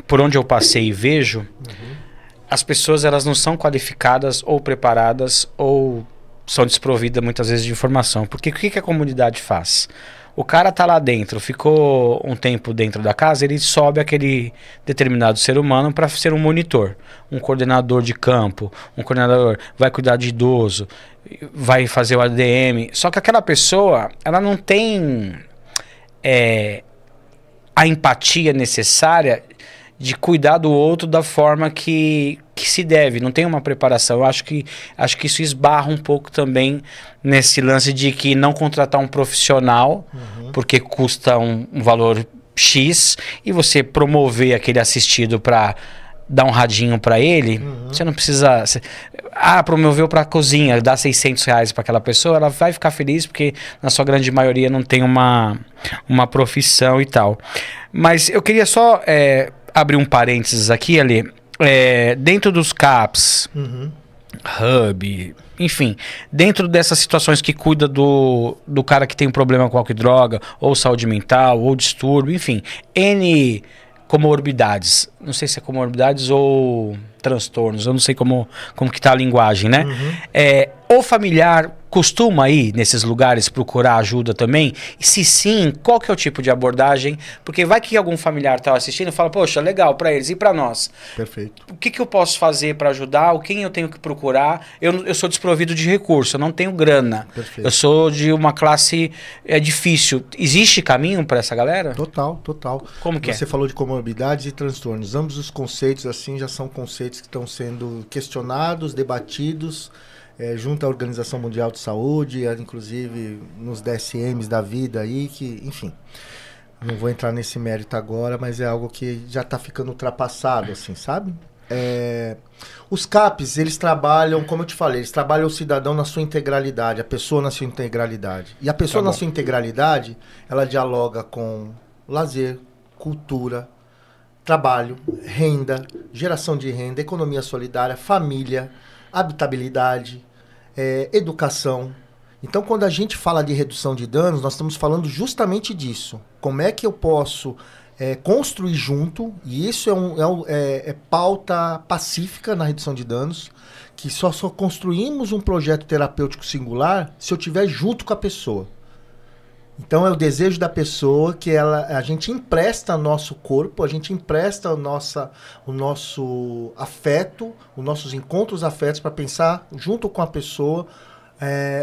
por onde eu passei e vejo... As pessoas, elas não são qualificadas ou preparadas ou são desprovidas muitas vezes de informação. Porque o que a comunidade faz? O cara tá lá dentro, ficou um tempo dentro da casa, ele sobe aquele determinado ser humano para ser um monitor, um coordenador de campo, um coordenador, vai cuidar de idoso, vai fazer o ADM. Só que aquela pessoa, ela não tem a empatia necessária de cuidar do outro da forma que se deve, não tem uma preparação. Eu acho que isso esbarra um pouco também nesse lance de que não contratar um profissional, porque custa um valor X, e você promover aquele assistido para dar um radinho para ele, você não precisa... promoveu para a cozinha, dá R$600 para aquela pessoa, ela vai ficar feliz porque na sua grande maioria não tem uma profissão e tal. Mas eu queria só abrir um parênteses aqui, Ali. Dentro dos CAPs, Hub, enfim, dentro dessas situações que cuida do cara que tem um problema com álcool e droga, ou saúde mental, ou distúrbio, enfim, N comorbidades. Não sei se é comorbidades ou transtornos, eu não sei como que tá a linguagem, né? O familiar costuma ir nesses lugares procurar ajuda também? E se sim, qual que é o tipo de abordagem? Porque vai que algum familiar tá assistindo e fala, poxa, legal para eles e para nós. Perfeito. O que eu posso fazer para ajudar? Quem eu tenho que procurar? Eu sou desprovido de recurso, eu não tenho grana. Perfeito. Eu sou de uma classe difícil. Existe caminho para essa galera? Total. Como que Você falou de comorbidades e transtornos. Ambos os conceitos assim já são conceitos que estão sendo questionados, debatidos, junto à Organização Mundial de Saúde, inclusive nos DSMs da vida aí, que, enfim, não vou entrar nesse mérito agora, mas é algo que já está ficando ultrapassado, assim, sabe? Os CAPs, eles trabalham, como eu te falei, eles trabalham o cidadão na sua integralidade, a pessoa na sua integralidade. E a pessoa na sua integralidade, ela dialoga com lazer, cultura, trabalho, renda, geração de renda, economia solidária, família, habitabilidade, educação. Então, quando a gente fala de redução de danos, nós estamos falando justamente disso. Como é que eu posso construir junto, e isso é pauta pacífica na redução de danos, que só construímos um projeto terapêutico singular se eu estiver junto com a pessoa. Então é o desejo da pessoa que a gente empresta nosso corpo, a gente empresta o nosso afeto, os nossos encontros afetos para pensar junto com a pessoa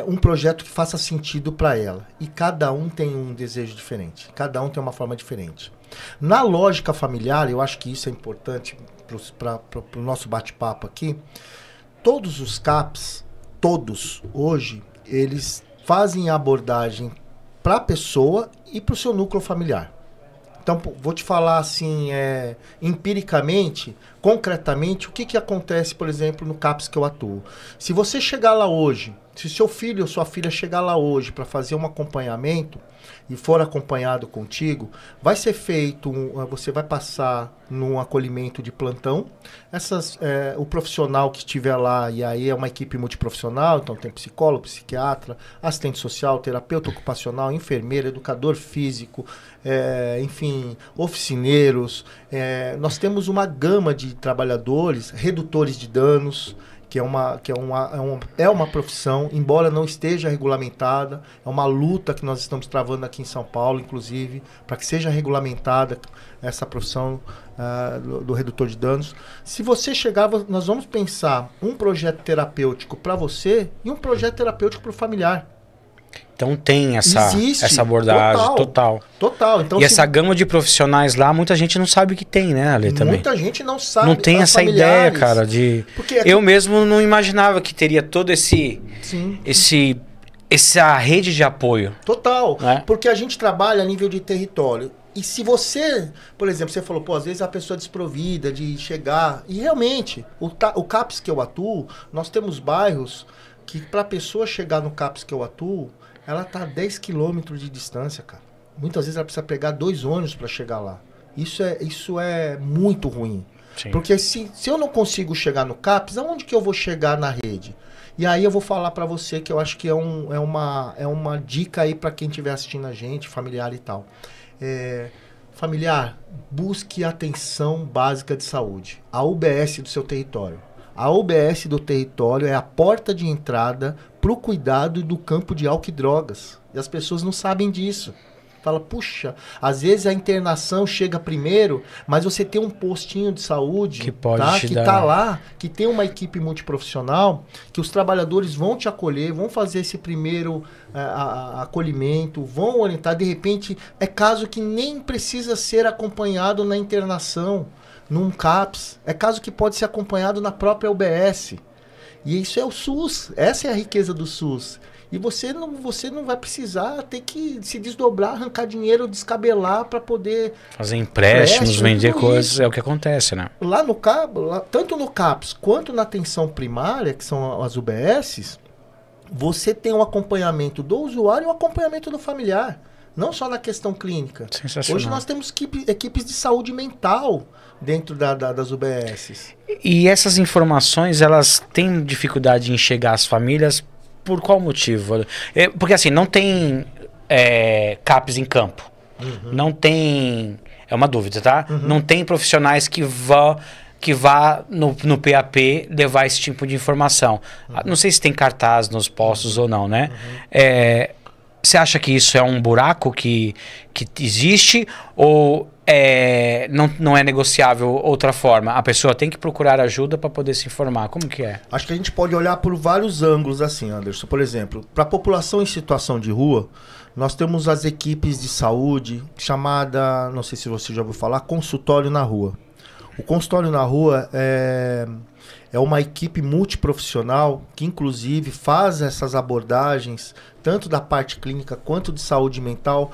um projeto que faça sentido para ela. E cada um tem um desejo diferente, cada um tem uma forma diferente. Na lógica familiar, eu acho que isso é importante para o nosso bate-papo aqui, todos os CAPs, todos hoje, eles fazem a abordagem para a pessoa e para o seu núcleo familiar. Então, vou te falar assim, empiricamente, concretamente, o que acontece, por exemplo, no CAPS que eu atuo. Se você chegar lá hoje, se seu filho ou sua filha chegar lá hoje para fazer um acompanhamento e for acompanhado contigo, vai ser feito, você vai passar num acolhimento de plantão. O profissional que estiver lá, e aí é uma equipe multiprofissional, então tem psicólogo, psiquiatra, assistente social, terapeuta ocupacional, enfermeiro, educador físico, enfim, oficineiros. Nós temos uma gama de trabalhadores, redutores de danos, que é uma profissão, embora não esteja regulamentada, é uma luta que nós estamos travando aqui em São Paulo, inclusive, para que seja regulamentada essa profissão do redutor de danos. Se você chegar, nós vamos pensar um projeto terapêutico para você e um projeto terapêutico para o familiar. Então tem essa abordagem total. Então, e essa gama de profissionais lá, muita gente não sabe que tem, né, Ale, também. Muita gente não sabe. Não tem essa ideia, cara, de... Eu mesmo não imaginava que teria todo essa rede de apoio. Total, né? Porque a gente trabalha a nível de território. E se você, por exemplo, você falou, às vezes a pessoa é desprovida de chegar... E realmente, o CAPS que eu atuo, nós temos bairros que para a pessoa chegar no CAPS que eu atuo, ela está a 10 quilômetros de distância, cara. Muitas vezes ela precisa pegar 2 ônibus para chegar lá. Isso é muito ruim. Sim. Porque se eu não consigo chegar no CAPS, aonde que eu vou chegar na rede? E aí eu vou falar para você que eu acho que é uma dica aí para quem estiver assistindo a gente, familiar e tal. Familiar, busque atenção básica de saúde. A UBS do seu território. A UBS do território é a porta de entrada para o cuidado do campo de álcool e drogas. E as pessoas não sabem disso. Fala, puxa, às vezes a internação chega primeiro, mas você tem um postinho de saúde que pode que está lá, que tem uma equipe multiprofissional, que os trabalhadores vão te acolher, vão fazer esse primeiro acolhimento, vão orientar. De repente, é caso que nem precisa ser acompanhado na internação. num CAPS, é caso que pode ser acompanhado na própria UBS. E isso é o SUS, essa é a riqueza do SUS. E você não vai precisar ter que se desdobrar, arrancar dinheiro, descabelar para poder... Fazer empréstimos, vender coisas, isso. É o que acontece, né? Lá no CAPS, tanto no CAPS quanto na atenção primária, que são as UBSs, você tem um acompanhamento do usuário e um acompanhamento do familiar. Não só na questão clínica. Sensacional. Hoje nós temos equipes de saúde mental dentro das UBSs. E essas informações, elas têm dificuldade em chegar às famílias por qual motivo? Porque assim, não tem CAPS em campo. Uhum. Não tem... É uma dúvida, tá? Uhum. Não tem profissionais que vá no PAP levar esse tipo de informação. Uhum. Não sei se tem cartaz nos postos ou não, né? Uhum. Você acha que isso é um buraco que existe ou não é negociável outra forma? A pessoa tem que procurar ajuda para poder se informar. Como que é? Acho que a gente pode olhar por vários ângulos assim, Anderson. Por exemplo, para a população em situação de rua, nós temos as equipes de saúde chamada, não sei se você já ouviu falar, consultório na rua. O consultório na rua é uma equipe multiprofissional que, inclusive, faz essas abordagens, tanto da parte clínica quanto de saúde mental,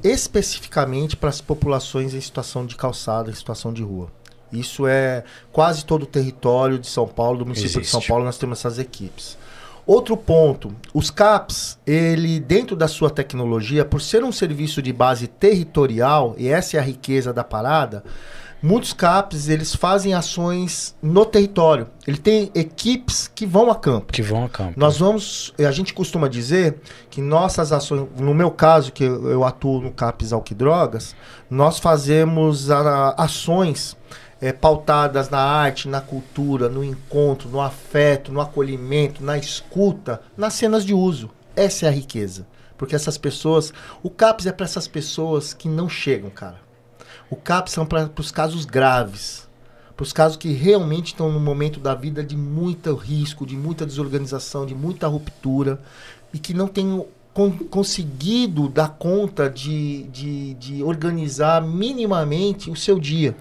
especificamente para as populações em situação de calçada, em situação de rua. Isso é quase todo o território de São Paulo, do município de São Paulo, nós temos essas equipes. Outro ponto, os CAPS, ele dentro da sua tecnologia, por ser um serviço de base territorial, e essa é a riqueza da parada, muitos CAPs, eles fazem ações no território. Ele tem equipes que vão a campo. A gente costuma dizer que nossas ações, no meu caso, que eu atuo no CAPs Alquidrogas, nós fazemos ações pautadas na arte, na cultura, no encontro, no afeto, no acolhimento, na escuta, nas cenas de uso. Essa é a riqueza. Porque essas pessoas... O CAPs é para essas pessoas que não chegam, cara. O CAPS são para os casos graves, para os casos que realmente estão no momento da vida de muito risco, de muita desorganização, de muita ruptura, e que não têm conseguido dar conta de organizar minimamente o seu dia.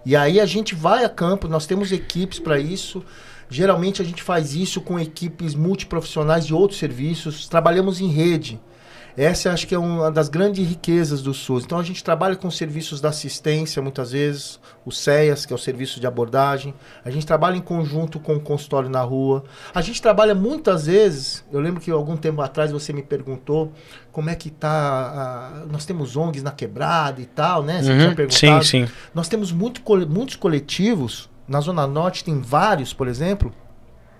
E aí a gente vai a campo, nós temos equipes para isso. Geralmente a gente faz isso com equipes multiprofissionais de outros serviços, trabalhamos em rede. Essa acho que é uma das grandes riquezas do SUS. Então a gente trabalha com serviços da assistência, muitas vezes, o CEAS, que é o serviço de abordagem. A gente trabalha em conjunto com o consultório na rua. A gente trabalha muitas vezes, eu lembro que algum tempo atrás você me perguntou como é que está... Nós temos ONGs na quebrada e tal, né? Você tinha perguntado. Sim. Nós temos muitos coletivos, na Zona Norte tem vários, por exemplo,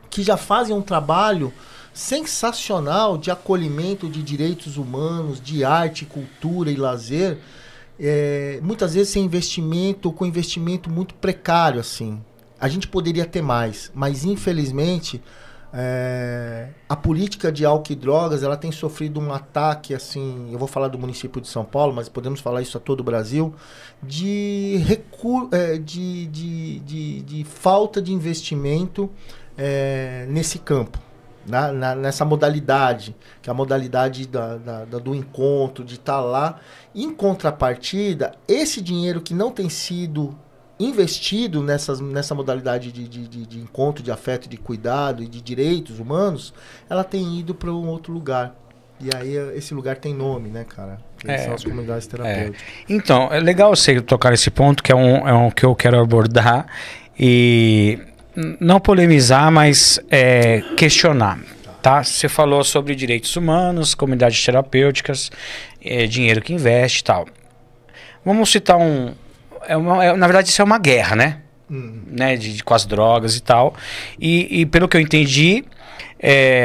que já fazem um trabalho sensacional de acolhimento de direitos humanos, de arte, cultura e lazer, muitas vezes sem investimento, com investimento muito precário, assim. A gente poderia ter mais, mas infelizmente a política de álcool e drogas, ela tem sofrido um ataque, assim, eu vou falar do município de São Paulo, mas podemos falar isso a todo o Brasil, de falta de investimento nesse campo. Nessa modalidade, que é a modalidade do encontro, de estar lá. Em contrapartida, esse dinheiro que não tem sido investido nessa modalidade de encontro, de afeto, de cuidado e de direitos humanos, ela tem ido para um outro lugar. E aí esse lugar tem nome, né, cara? Que são as comunidades terapêuticas. Então, é legal você tocar nesse ponto, que é um que eu quero abordar e... Não polemizar, mas questionar, tá? Você falou sobre direitos humanos, comunidades terapêuticas, dinheiro que investe e tal. Vamos citar na verdade, isso é uma guerra, né? Né? Com as drogas e tal. E pelo que eu entendi,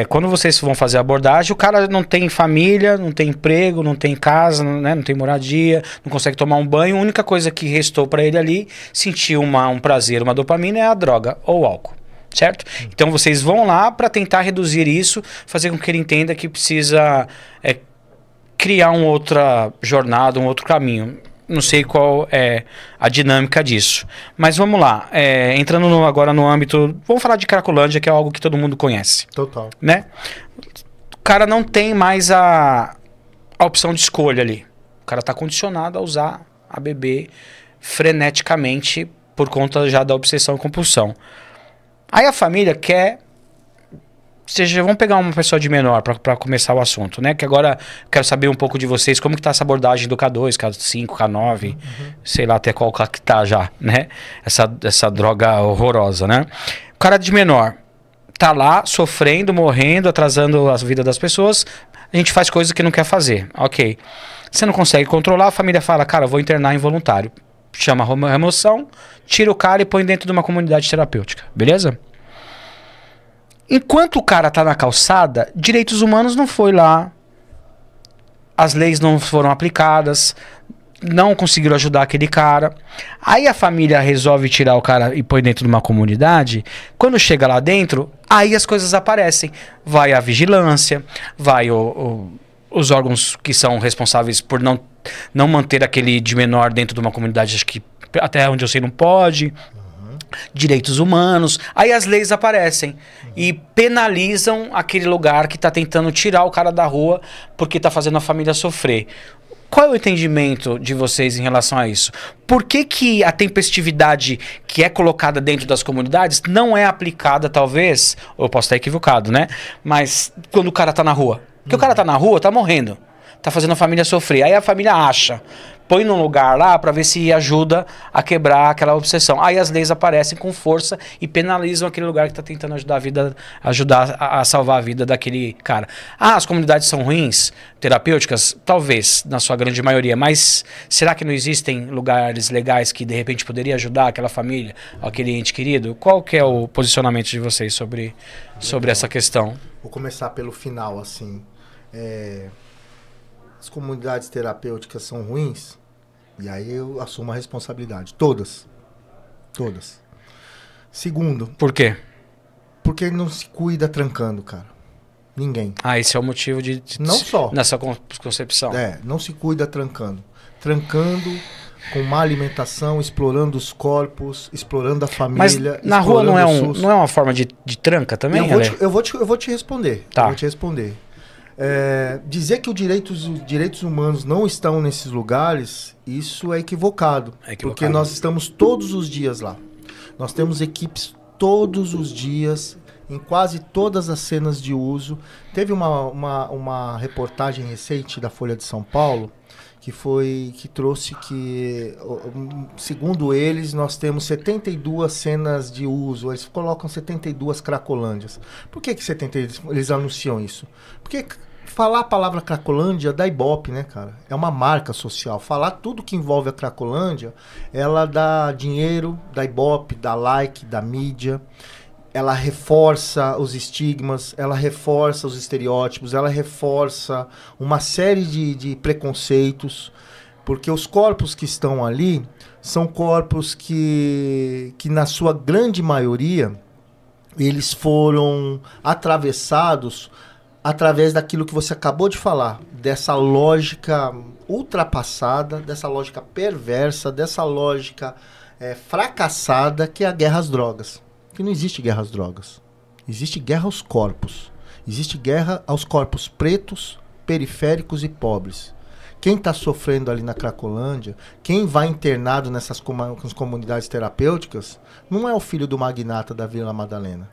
quando vocês vão fazer a abordagem, o cara não tem família, não tem emprego, não tem casa, né? Não tem moradia, não consegue tomar um banho. A única coisa que restou para ele ali, sentir um prazer, uma dopamina, é a droga ou o álcool, certo? Então vocês vão lá para tentar reduzir isso, fazer com que ele entenda que precisa criar uma outra jornada, um outro caminho. Não sei qual é a dinâmica disso. Mas vamos lá. Entrando agora no âmbito... Vamos falar de Cracolândia, que é algo que todo mundo conhece. Total. Né? O cara não tem mais a opção de escolha ali. O cara está condicionado a usar, a beber freneticamente por conta já da obsessão e compulsão. Aí a família quer... Seja, vamos pegar uma pessoa de menor para começar o assunto, né? Que agora quero saber um pouco de vocês, como que tá essa abordagem do K2, K5, K9, sei lá até qual que tá já, né? Essa droga horrorosa, né? O cara de menor tá lá sofrendo, morrendo, atrasando a vida das pessoas, a gente faz coisas que não quer fazer, ok. Você não consegue controlar, a família fala, cara, eu vou internar involuntário. Chama a remoção, tira o cara e põe dentro de uma comunidade terapêutica, beleza? Enquanto o cara tá na calçada, direitos humanos não foi lá, as leis não foram aplicadas, não conseguiram ajudar aquele cara. Aí a família resolve tirar o cara e põe dentro de uma comunidade. Quando chega lá dentro, aí as coisas aparecem. Vai a vigilância, vai os órgãos que são responsáveis por não manter aquele de menor dentro de uma comunidade, acho que até onde eu sei não pode... Direitos humanos, aí as leis aparecem e penalizam aquele lugar que está tentando tirar o cara da rua porque está fazendo a família sofrer. Qual é o entendimento de vocês em relação a isso? Por que que a tempestividade que é colocada dentro das comunidades não é aplicada, talvez, ou eu posso estar equivocado, né? Mas quando o cara está na rua. Porque o cara está na rua, está morrendo, está fazendo a família sofrer. Aí a família acha, põe num lugar lá para ver se ajuda a quebrar aquela obsessão. Aí as leis aparecem com força e penalizam aquele lugar que está tentando ajudar a salvar a vida daquele cara. Ah, as comunidades são ruins, terapêuticas? Talvez, na sua grande maioria. Mas será que não existem lugares legais que de repente poderia ajudar aquela família, aquele ente querido? Qual que é o posicionamento de vocês sobre essa questão? Vou começar pelo final, assim. As comunidades terapêuticas são ruins, e aí eu assumo a responsabilidade. Todas. Todas. Segundo... Por quê? Porque não se cuida trancando, cara. Ninguém. Ah, esse é o motivo de não só. Nessa concepção. Não se cuida trancando. Trancando com má alimentação, explorando os corpos, explorando a família. Mas na rua não é uma forma de tranca também? Eu vou te responder. Tá. Eu vou te responder. Dizer que os direitos humanos não estão nesses lugares, isso é equivocado. Porque nós estamos todos os dias lá. Nós temos equipes todos os dias, em quase todas as cenas de uso. Teve uma reportagem recente da Folha de São Paulo, que trouxe que, segundo eles, nós temos 72 cenas de uso. Eles colocam 72 cracolândias. Por que 72? Eles anunciam isso? Porque falar a palavra Cracolândia dá ibope, né, cara? É uma marca social. Falar tudo que envolve a Cracolândia, ela dá dinheiro, dá ibope, dá like, dá mídia. Ela reforça os estigmas, ela reforça os estereótipos, ela reforça uma série de preconceitos, porque os corpos que estão ali são corpos que na sua grande maioria, eles foram atravessados através daquilo que você acabou de falar, dessa lógica ultrapassada, dessa lógica perversa, dessa lógica fracassada, que é a guerra às drogas. Que não existe guerra às drogas. Existe guerra aos corpos. Existe guerra aos corpos pretos, periféricos e pobres. Quem está sofrendo ali na Cracolândia, quem vai internado nessas comunidades terapêuticas, não é o filho do magnata da Vila Madalena.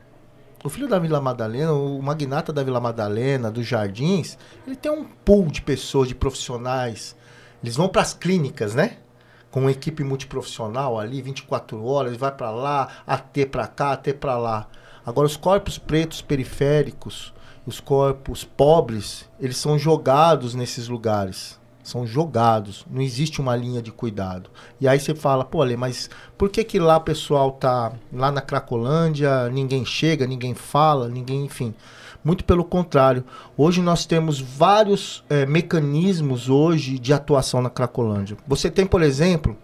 O filho da Vila Madalena, o magnata da Vila Madalena, dos Jardins, ele tem um pool de pessoas, de profissionais. Eles vão para as clínicas, né? Com uma equipe multiprofissional ali, 24 horas, vai para lá, AT para cá, AT para lá. Agora, os corpos pretos periféricos, os corpos pobres, eles são jogados nesses lugares. São jogados. Não existe uma linha de cuidado. E aí você fala, pô, Ale, mas por que lá o pessoal tá lá na Cracolândia, ninguém chega, ninguém fala, ninguém, enfim... Muito pelo contrário. Hoje nós temos vários mecanismos hoje de atuação na Cracolândia. Você tem, por exemplo,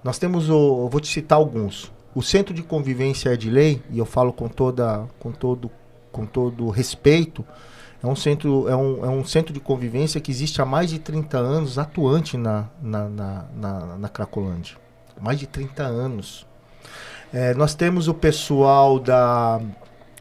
nós temos, vou te citar alguns. O Centro de Convivência é de Lei, e eu falo com todo respeito, é um centro de convivência que existe há mais de 30 anos, atuante na Cracolândia. Mais de 30 anos. Nós temos o pessoal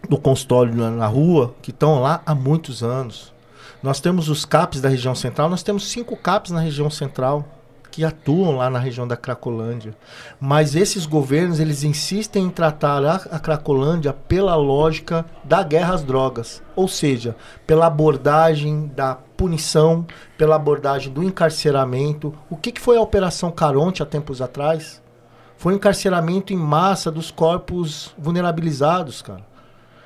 do consultório na rua, que estão lá há muitos anos. Nós temos os CAPs da região central, nós temos 5 CAPs na região central. que atuam lá na região da Cracolândia. Mas esses governos, eles insistem em tratar a Cracolândia pela lógica da guerra às drogas. Ou seja, pela abordagem da punição, pela abordagem do encarceramento. O que foi a Operação Caronte há tempos atrás? Foi o encarceramento em massa dos corpos vulnerabilizados, cara.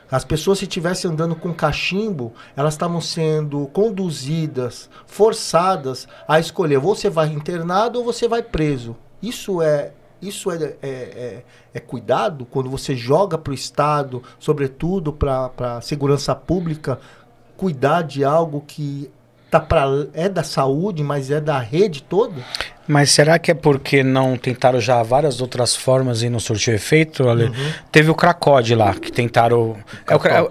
As pessoas, se estivessem andando com cachimbo, elas estavam sendo conduzidas, forçadas a escolher, ou você vai internado ou você vai preso. Isso é cuidado quando você joga para o Estado, sobretudo para a segurança pública, cuidar de algo que é da saúde, mas é da rede toda? Mas será que é porque não tentaram já várias outras formas e não surtiu efeito? Teve o Cracode lá, que tentaram...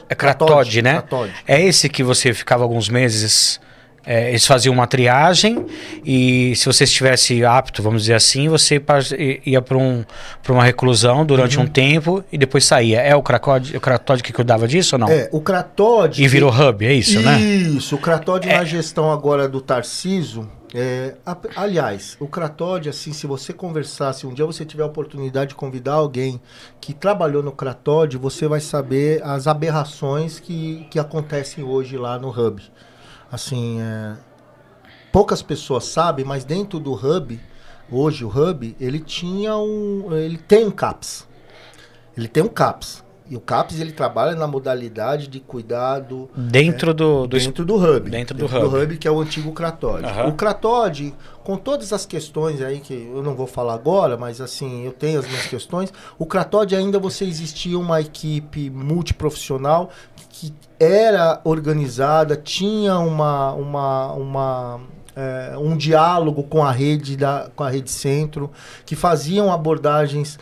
É Cratode, né? Cratode. É esse que você ficava alguns meses... eles faziam uma triagem e se você estivesse apto, vamos dizer assim, você ia para uma reclusão durante um tempo e depois saía. É o Cratode que cuidava disso ou não? O Cratode... E virou hub, é isso, né? Isso, o Cratode na gestão agora do Tarcísio... aliás, o Cratode, assim, se você conversar, se um dia você tiver a oportunidade de convidar alguém que trabalhou no Cratode, você vai saber as aberrações que acontecem hoje lá no hub. Assim, poucas pessoas sabem, mas dentro do hub, hoje o hub, ele tem um CAPS. Ele tem um CAPS. E o CAPS, ele trabalha na modalidade de cuidado... Dentro do hub. Dentro do hub, que é o antigo Cratode. O Cratode, com todas as questões aí, que eu não vou falar agora, mas assim, eu tenho as minhas questões, o Cratode ainda existia uma equipe multiprofissional que era organizada, tinha um diálogo com a rede centro, que faziam abordagens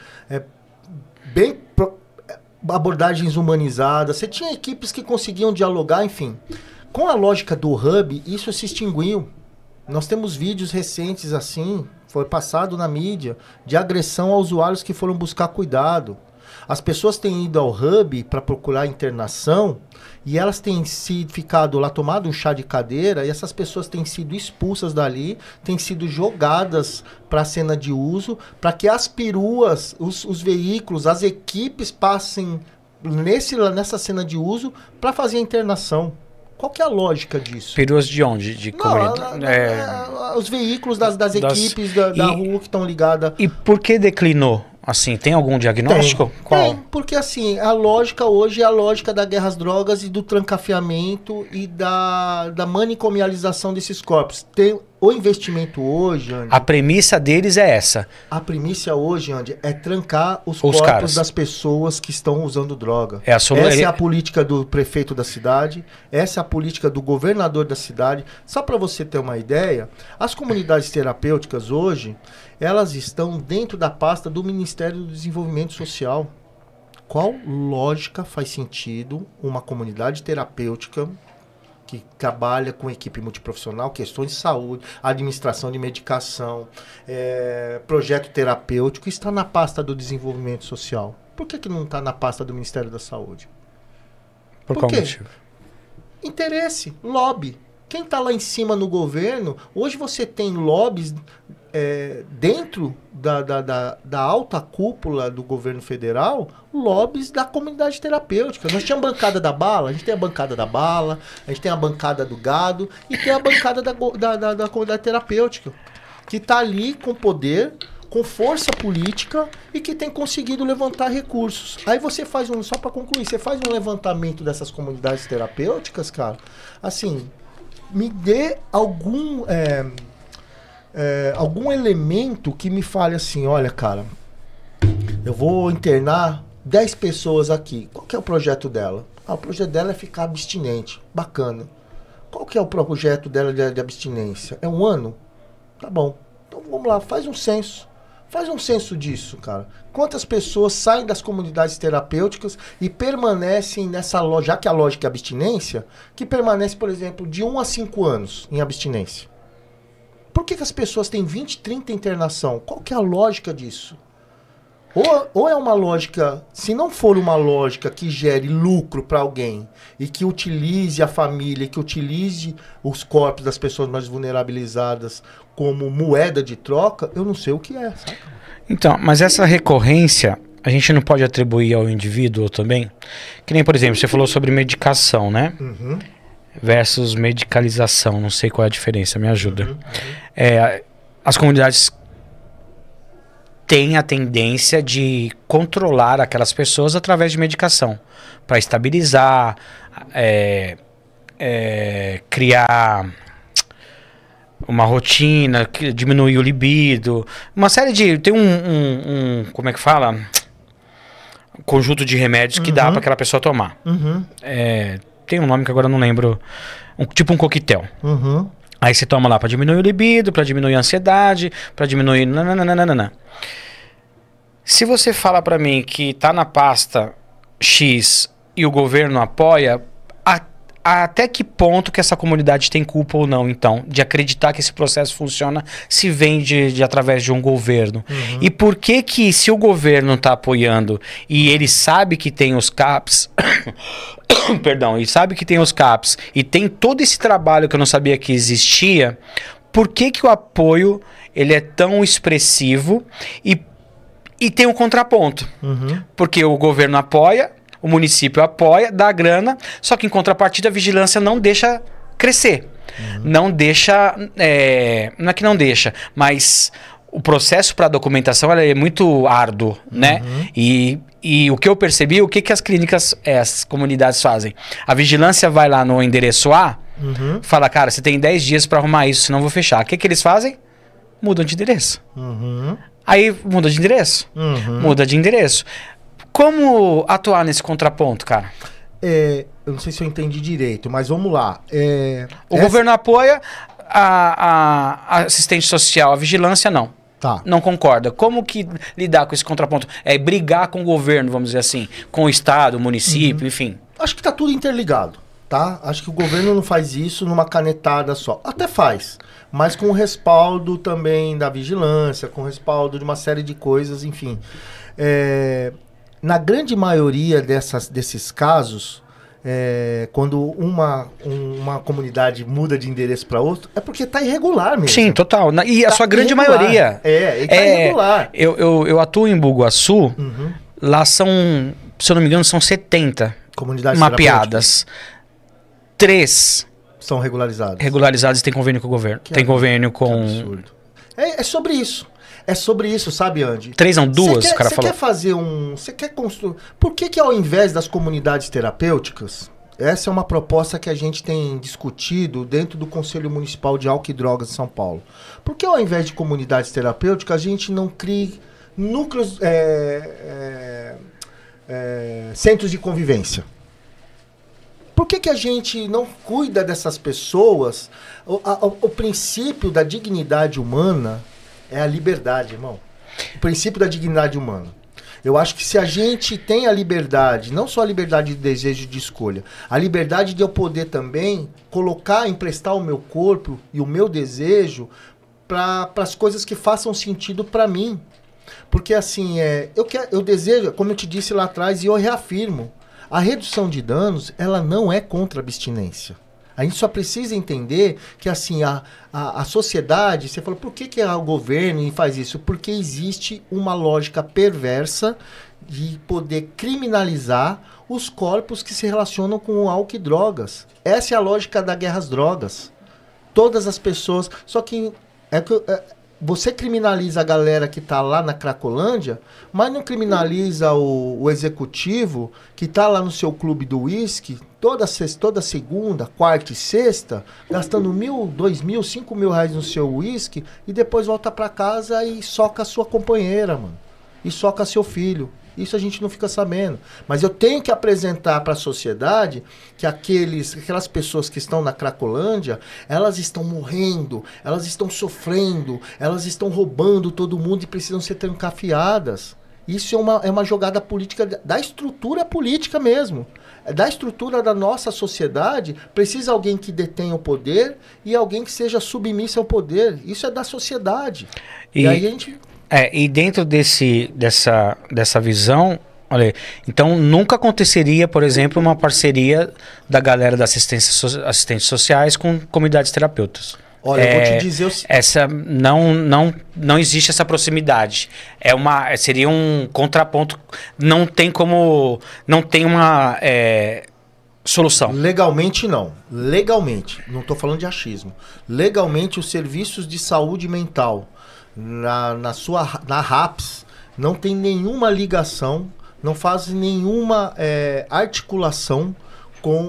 abordagens humanizadas. Você tinha equipes que conseguiam dialogar, enfim. Com a lógica do hub, isso se extinguiu. Nós temos vídeos recentes assim, foi passado na mídia, de agressão a usuários que foram buscar cuidado. As pessoas têm ido ao hub para procurar internação e elas têm ficado lá, tomado um chá de cadeira, e essas pessoas têm sido expulsas dali, têm sido jogadas para a cena de uso, para que as peruas, os veículos, as equipes passem nessa cena de uso para fazer a internação. Qual que é a lógica disso? Peruas de onde? Os veículos das equipes da rua que estão ligadas. E por que declinou? Assim, tem algum diagnóstico? Qual? Tem, porque assim, a lógica hoje é a lógica da guerra às drogas e do trancafiamento e da manicomialização desses corpos. O investimento hoje, Andy, a premissa deles é essa. A premissa hoje, Andy, é trancar os corpos das pessoas que estão usando droga. Essa é a política do prefeito da cidade, essa é a política do governador da cidade. Só para você ter uma ideia, as comunidades terapêuticas hoje, elas estão dentro da pasta do Ministério do Desenvolvimento Social. Qual lógica faz sentido uma comunidade terapêutica que trabalha com equipe multiprofissional, questões de saúde, administração de medicação, projeto terapêutico, está na pasta do desenvolvimento social? Por que não está na pasta do Ministério da Saúde? Por qual motivo? Interesse, lobby. Quem está lá em cima no governo, hoje você tem lobbies dentro da alta cúpula do governo federal, lobbies da comunidade terapêutica. Nós tínhamos a bancada da bala, a gente tem a bancada da bala, a gente tem a bancada do gado e tem a bancada da comunidade terapêutica, que está ali com poder, com força política e que tem conseguido levantar recursos. Aí você faz só para concluir, você faz um levantamento dessas comunidades terapêuticas, cara, assim, me dê algum elemento que me fale assim, olha, cara, eu vou internar 10 pessoas aqui. Qual que é o projeto dela? O projeto dela é ficar abstinente. Bacana. Qual que é o projeto dela de abstinência? É 1 ano? Tá bom. Então vamos lá, faz um censo. Faz um censo disso, cara. Quantas pessoas saem das comunidades terapêuticas e permanecem nessa lógica, já que a lógica é abstinência, que permanece, por exemplo, de 1 a 5 anos em abstinência? Por que as pessoas têm 20, 30 internação? Qual que é a lógica disso? Ou é uma lógica, se não for uma lógica que gere lucro para alguém e que utilize a família, que utilize os corpos das pessoas mais vulnerabilizadas como moeda de troca, eu não sei o que é, sabe? Então, mas essa recorrência, a gente não pode atribuir ao indivíduo também? Que nem, por exemplo, você falou sobre medicação, né? Uhum. Versus medicalização, não sei qual é a diferença, me ajuda. As comunidades têm a tendência de controlar aquelas pessoas através de medicação, para estabilizar, criar uma rotina, diminuir o libido, uma série de... Tem como é que fala? Um conjunto de remédios que dá para aquela pessoa tomar. Tem um nome que agora eu não lembro. Tipo um coquetel. Aí você toma lá para diminuir o libido, para diminuir a ansiedade, para diminuir... Nananana. Se você fala para mim que tá na pasta X e o governo apoia, até que ponto que essa comunidade tem culpa ou não, então, de acreditar que esse processo funciona se vem através de um governo? E por que se o governo está apoiando e ele sabe que tem os CAPs, perdão, e sabe que tem os CAPs e tem todo esse trabalho que eu não sabia que existia, por que o apoio ele é tão expressivo e tem um contraponto? Porque o governo apoia, o município apoia, dá grana, só que em contrapartida a vigilância não deixa crescer. Não deixa... não é que não deixa, mas o processo para a documentação ela é muito árduo, né? E o que eu percebi, o que as clínicas, as comunidades fazem? A vigilância vai lá no endereço A, fala, cara, você tem 10 dias para arrumar isso, senão eu vou fechar. O que eles fazem? Mudam de endereço. Aí muda de endereço. Muda de endereço. Como atuar nesse contraponto, cara? Eu não sei se eu entendi direito, mas vamos lá. O governo apoia a assistente social, a vigilância não. Tá. Não concorda. Como que lidar com esse contraponto? É brigar com o governo, vamos dizer assim, com o estado, o município, enfim. Acho que tá tudo interligado, tá? Acho que o governo não faz isso numa canetada só. Até faz, mas com o respaldo também da vigilância, com o respaldo de uma série de coisas, enfim. Na grande maioria desses casos, quando uma comunidade muda de endereço para outro, é porque está irregular mesmo. Sim, total. E a sua grande irregular. maioria. Está irregular. Eu atuo em Bugaçu, lá são, se eu não me engano, são 70 comunidades mapeadas. 3 são regularizadas. Regularizadas e tem convênio com o governo. Tem convênio com... Que absurdo. É sobre isso. É sobre isso, sabe, Andy? 3 não, 2, o cara falou. Você quer fazer você quer construir... Por que ao invés das comunidades terapêuticas, essa é uma proposta que a gente tem discutido dentro do Conselho Municipal de Álcool e Drogas de São Paulo. Por que ao invés de comunidades terapêuticas, a gente não cria núcleos... centros de convivência? Por que a gente não cuida dessas pessoas? O princípio da dignidade humana... é a liberdade, irmão. O princípio da dignidade humana. Eu acho que se a gente tem a liberdade, não só a liberdade de desejo de escolha, a liberdade de eu poder também emprestar o meu corpo e o meu desejo para as coisas que façam sentido para mim. Porque assim, eu desejo, como eu te disse lá atrás, e eu reafirmo, a redução de danos, ela não é contra a abstinência. A gente só precisa entender que assim, a sociedade, você falou, por que o governo faz isso? Porque existe uma lógica perversa de poder criminalizar os corpos que se relacionam com o álcool e drogas. Essa é a lógica da guerra às drogas. Todas as pessoas... Só que você criminaliza a galera que está lá na Cracolândia, mas não criminaliza o executivo que está lá no seu clube do uísque toda segunda, quarta e sexta, gastando 1.000, 2.000, 5.000 reais no seu uísque e depois volta para casa e soca a sua companheira, mano. E soca seu filho. Isso a gente não fica sabendo. Mas eu tenho que apresentar para a sociedade que aquelas pessoas que estão na Cracolândia, elas estão morrendo, elas estão sofrendo, elas estão roubando todo mundo e precisam ser trancafiadas. Isso é uma jogada política, da estrutura política mesmo. Da estrutura da nossa sociedade, precisa alguém que detenha o poder e alguém que seja submisso ao poder. Isso é da sociedade. E aí a gente... E dentro dessa visão, olha aí, então nunca aconteceria, por exemplo, uma parceria da galera da assistentes sociais com comunidades terapeutas. Olha, eu vou te dizer não existe essa proximidade. Seria um contraponto. Não tem uma solução. Legalmente não. Legalmente. Não estou falando de achismo. Legalmente, os serviços de saúde mental na RAPS não tem nenhuma ligação, não faz nenhuma articulação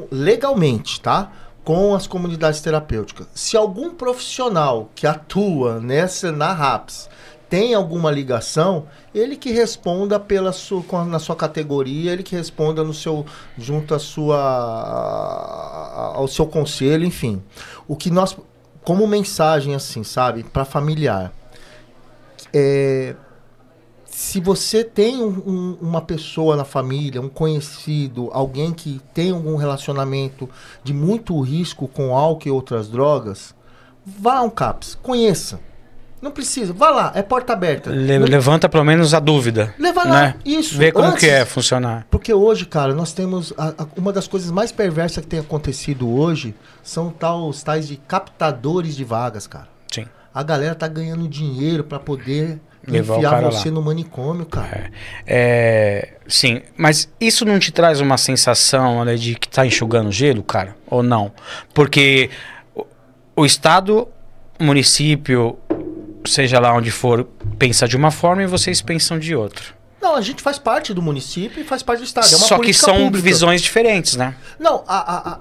legalmente, tá? Com as comunidades terapêuticas. Se algum profissional que atua na RAPS tem alguma ligação, ele que responda na sua categoria, ele que responda junto ao seu conselho, enfim. O que nós, como mensagem assim, sabe, para familiar, se você tem uma pessoa na família, um conhecido, alguém que tem algum relacionamento de muito risco com álcool e outras drogas, vá a um CAPS, conheça. Não precisa, vá lá, é porta aberta. Levanta pelo menos a dúvida. Leva lá, né? Isso. Vê como que é funcionar. Porque hoje, cara, nós temos... uma das coisas mais perversas que tem acontecido hoje são os tais de captadores de vagas, cara. Sim. A galera tá ganhando dinheiro para poder... levar enfiar o cara você lá no manicômio, cara. Sim, mas isso não te traz uma sensação, né, de que tá enxugando gelo, cara? Ou não? Porque o Estado, o município, seja lá onde for, pensa de uma forma e vocês pensam de outra. Não, a gente faz parte do município e faz parte do Estado. É uma Só que são pública. visões diferentes, né? Não,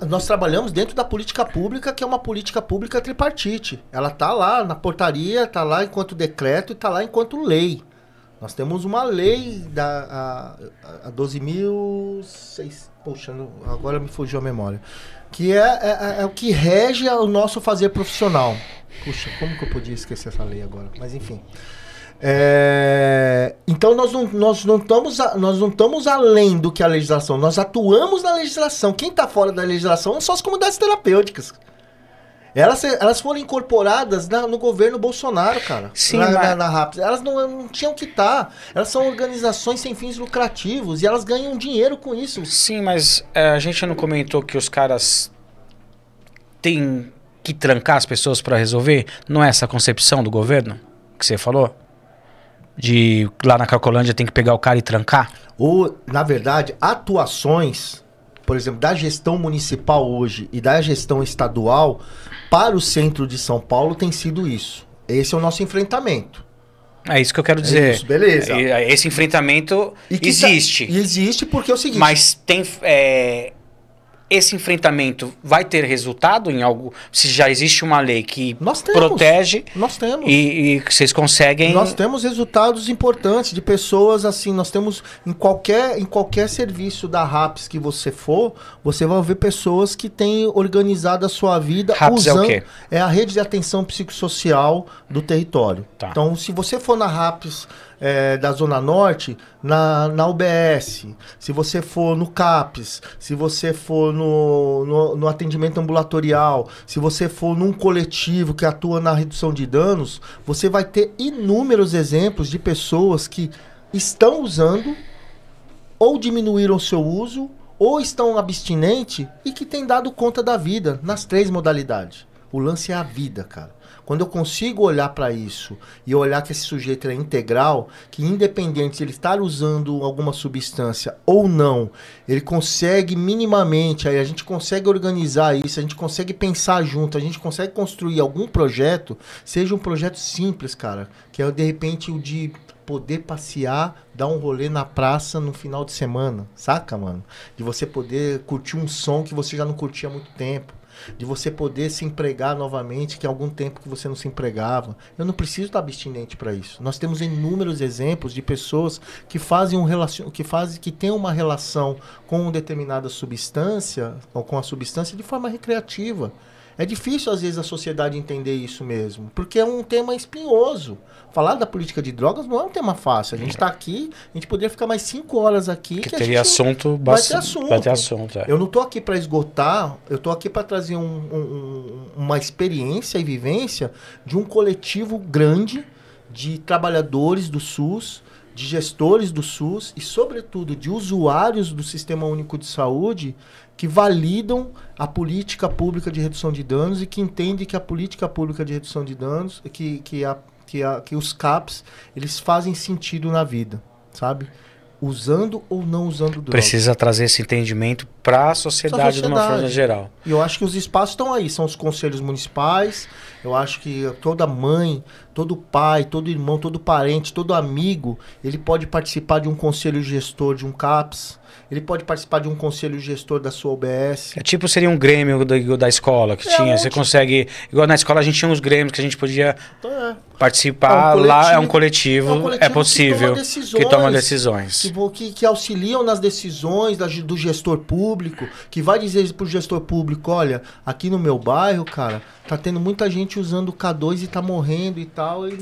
nós trabalhamos dentro da política pública, que é uma política pública tripartite. Ela tá lá na portaria, tá lá enquanto decreto e tá lá enquanto lei. Nós temos uma lei a 12.006... Poxa, agora me fugiu a memória. Que é o que rege o nosso fazer profissional. Puxa, como que eu podia esquecer essa lei agora? Mas enfim... Então nós não estamos além do que a legislação, nós atuamos na legislação. Quem está fora da legislação são as comunidades terapêuticas. Elas foram incorporadas no governo Bolsonaro, cara. Sim, na RAPS. Elas não tinham que estar. Elas são organizações sem fins lucrativos e elas ganham dinheiro com isso. Sim, mas a gente não comentou que os caras têm que trancar as pessoas para resolver? Não é essa a concepção do governo que você falou? De lá na Cracolândia tem que pegar o cara e trancar? Ou, na verdade, atuações, por exemplo, da gestão municipal hoje e da gestão estadual para o centro de São Paulo tem sido isso. Esse é o nosso enfrentamento. É isso que eu quero dizer. Isso, beleza. Esse enfrentamento existe. Existe porque é o seguinte... Mas tem... esse enfrentamento vai ter resultado em algo? Se já existe uma lei que protege... Nós temos. E vocês conseguem... Nós temos resultados importantes de pessoas assim. Nós temos em qualquer serviço da RAPS que você for, você vai ver pessoas que têm organizado a sua vida RAPS usando... é o quê? É a rede de atenção psicossocial do território. Tá. Então, se você for na RAPS... da Zona Norte, na UBS, se você for no CAPS, se você for no atendimento ambulatorial, se você for num coletivo que atua na redução de danos, você vai ter inúmeros exemplos de pessoas que estão usando ou diminuíram o seu uso ou estão abstinentes e que têm dado conta da vida nas 3 modalidades. O lance é a vida, cara. Quando eu consigo olhar para isso e olhar que esse sujeito é integral, que independente de ele estar usando alguma substância ou não, ele consegue minimamente, aí a gente consegue organizar isso, a gente consegue pensar junto, a gente consegue construir algum projeto, seja um projeto simples, cara, que é de repente o de poder passear, dar um rolê na praça no final de semana, saca, mano? De você poder curtir um som que você já não curtia há muito tempo. De você poder se empregar novamente, que há algum tempo que você não se empregava. Eu não preciso estar abstinente para isso. Nós temos inúmeros exemplos de pessoas que que têm uma relação com uma determinada substância, ou com a substância de forma recreativa. É difícil, às vezes, a sociedade entender isso mesmo, porque é um tema espinhoso. Falar da política de drogas não é um tema fácil. A gente está aqui, a gente poderia ficar mais 5 horas aqui. Que teria assunto bastante. Vai ter assunto. Eu não estou aqui para esgotar, eu estou aqui para trazer uma experiência e vivência de um coletivo grande de trabalhadores do SUS, de gestores do SUS e, sobretudo, de usuários do Sistema Único de Saúde que validam a política pública de redução de danos e que entendem que a política pública de redução de danos, que os CAPs, eles fazem sentido na vida, sabe? Usando ou não usando drogas. Precisa trazer esse entendimento para a sociedade de uma forma geral. E eu acho que os espaços estão aí, são os conselhos municipais. Eu acho que toda mãe, todo pai, todo irmão, todo parente, todo amigo, ele pode participar de um conselho gestor de um CAPS. Ele pode participar de um conselho gestor da sua UBS. É tipo, seria um grêmio da escola que tinha. Você consegue... Igual na escola a gente tinha uns grêmios que a gente podia participar. Lá é um coletivo, é possível, que toma decisões. Que auxiliam nas decisões do gestor público, que vai dizer pro gestor público, olha, aqui no meu bairro, cara, tá tendo muita gente usando o K2 e tá morrendo e tal, e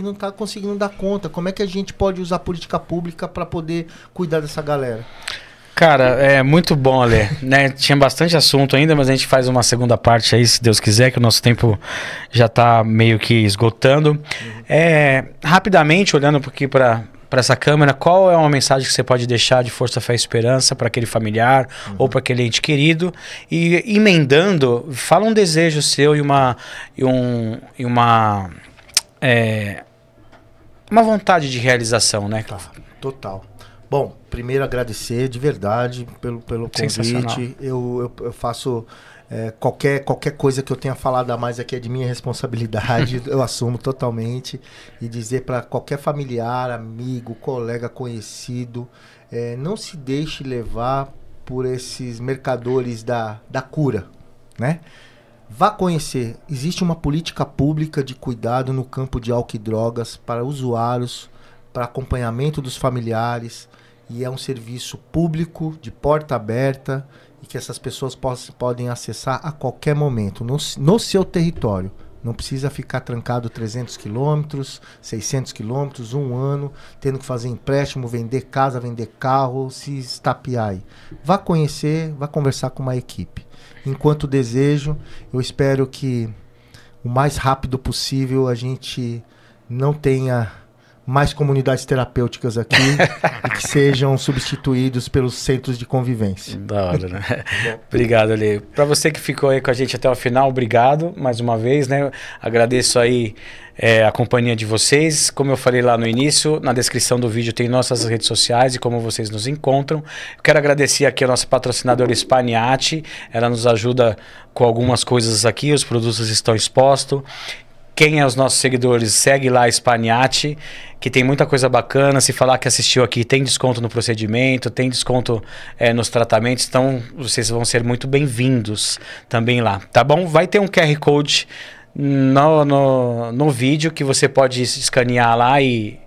não tá conseguindo dar conta. Como é que a gente pode usar política pública para poder cuidar dessa galera? Cara, é muito bom, Ale, né? Tinha bastante assunto ainda, mas a gente faz uma segunda parte aí, se Deus quiser, que o nosso tempo já tá meio que esgotando. Rapidamente, olhando aqui para essa câmera, qual é uma mensagem que você pode deixar de força, fé e esperança para aquele familiar ou para aquele ente querido? E emendando, fala um desejo seu e uma vontade de realização, né? Total. Bom, primeiro agradecer de verdade pelo convite. Eu faço qualquer coisa que eu tenha falado a mais aqui é de minha responsabilidade, eu assumo totalmente. E dizer para qualquer familiar, amigo, colega, conhecido, não se deixe levar por esses mercadores da cura, né? Vá conhecer. Existe uma política pública de cuidado no campo de álcool e drogas para usuários, para acompanhamento dos familiares. E é um serviço público, de porta aberta, e que essas pessoas podem acessar a qualquer momento, no seu território. Não precisa ficar trancado 300 quilômetros, 600 quilômetros, um ano, tendo que fazer empréstimo, vender casa, vender carro, se estapear aí. Vá conhecer, vá conversar com uma equipe. Enquanto desejo, eu espero que o mais rápido possível a gente não tenha mais comunidades terapêuticas aqui e que sejam substituídos pelos centros de convivência. Da hora, né? Obrigado, Ale. Para você que ficou aí com a gente até o final, obrigado mais uma vez, né? Agradeço aí a companhia de vocês. Como eu falei lá no início, na descrição do vídeo tem nossas redes sociais e como vocês nos encontram. Eu quero agradecer aqui a nossa patrocinadora Spaniati. Ela nos ajuda com algumas coisas aqui, os produtos estão expostos. Quem é os nossos seguidores, segue lá a Spaniati, que tem muita coisa bacana. Se falar que assistiu aqui, tem desconto no procedimento, tem desconto nos tratamentos. Então, vocês vão ser muito bem-vindos também lá, tá bom? Vai ter um QR Code no vídeo que você pode escanear lá e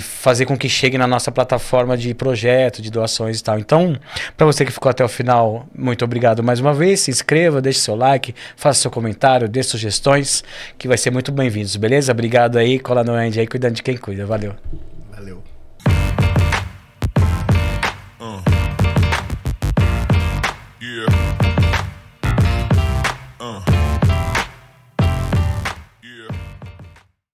fazer com que chegue na nossa plataforma de projeto, de doações e tal. Então, para você que ficou até o final, muito obrigado mais uma vez. Se inscreva, deixe seu like, faça seu comentário, dê sugestões, que vai ser muito bem-vindos, beleza? Obrigado aí, cola no Andy aí, cuidando de quem cuida. Valeu. Valeu.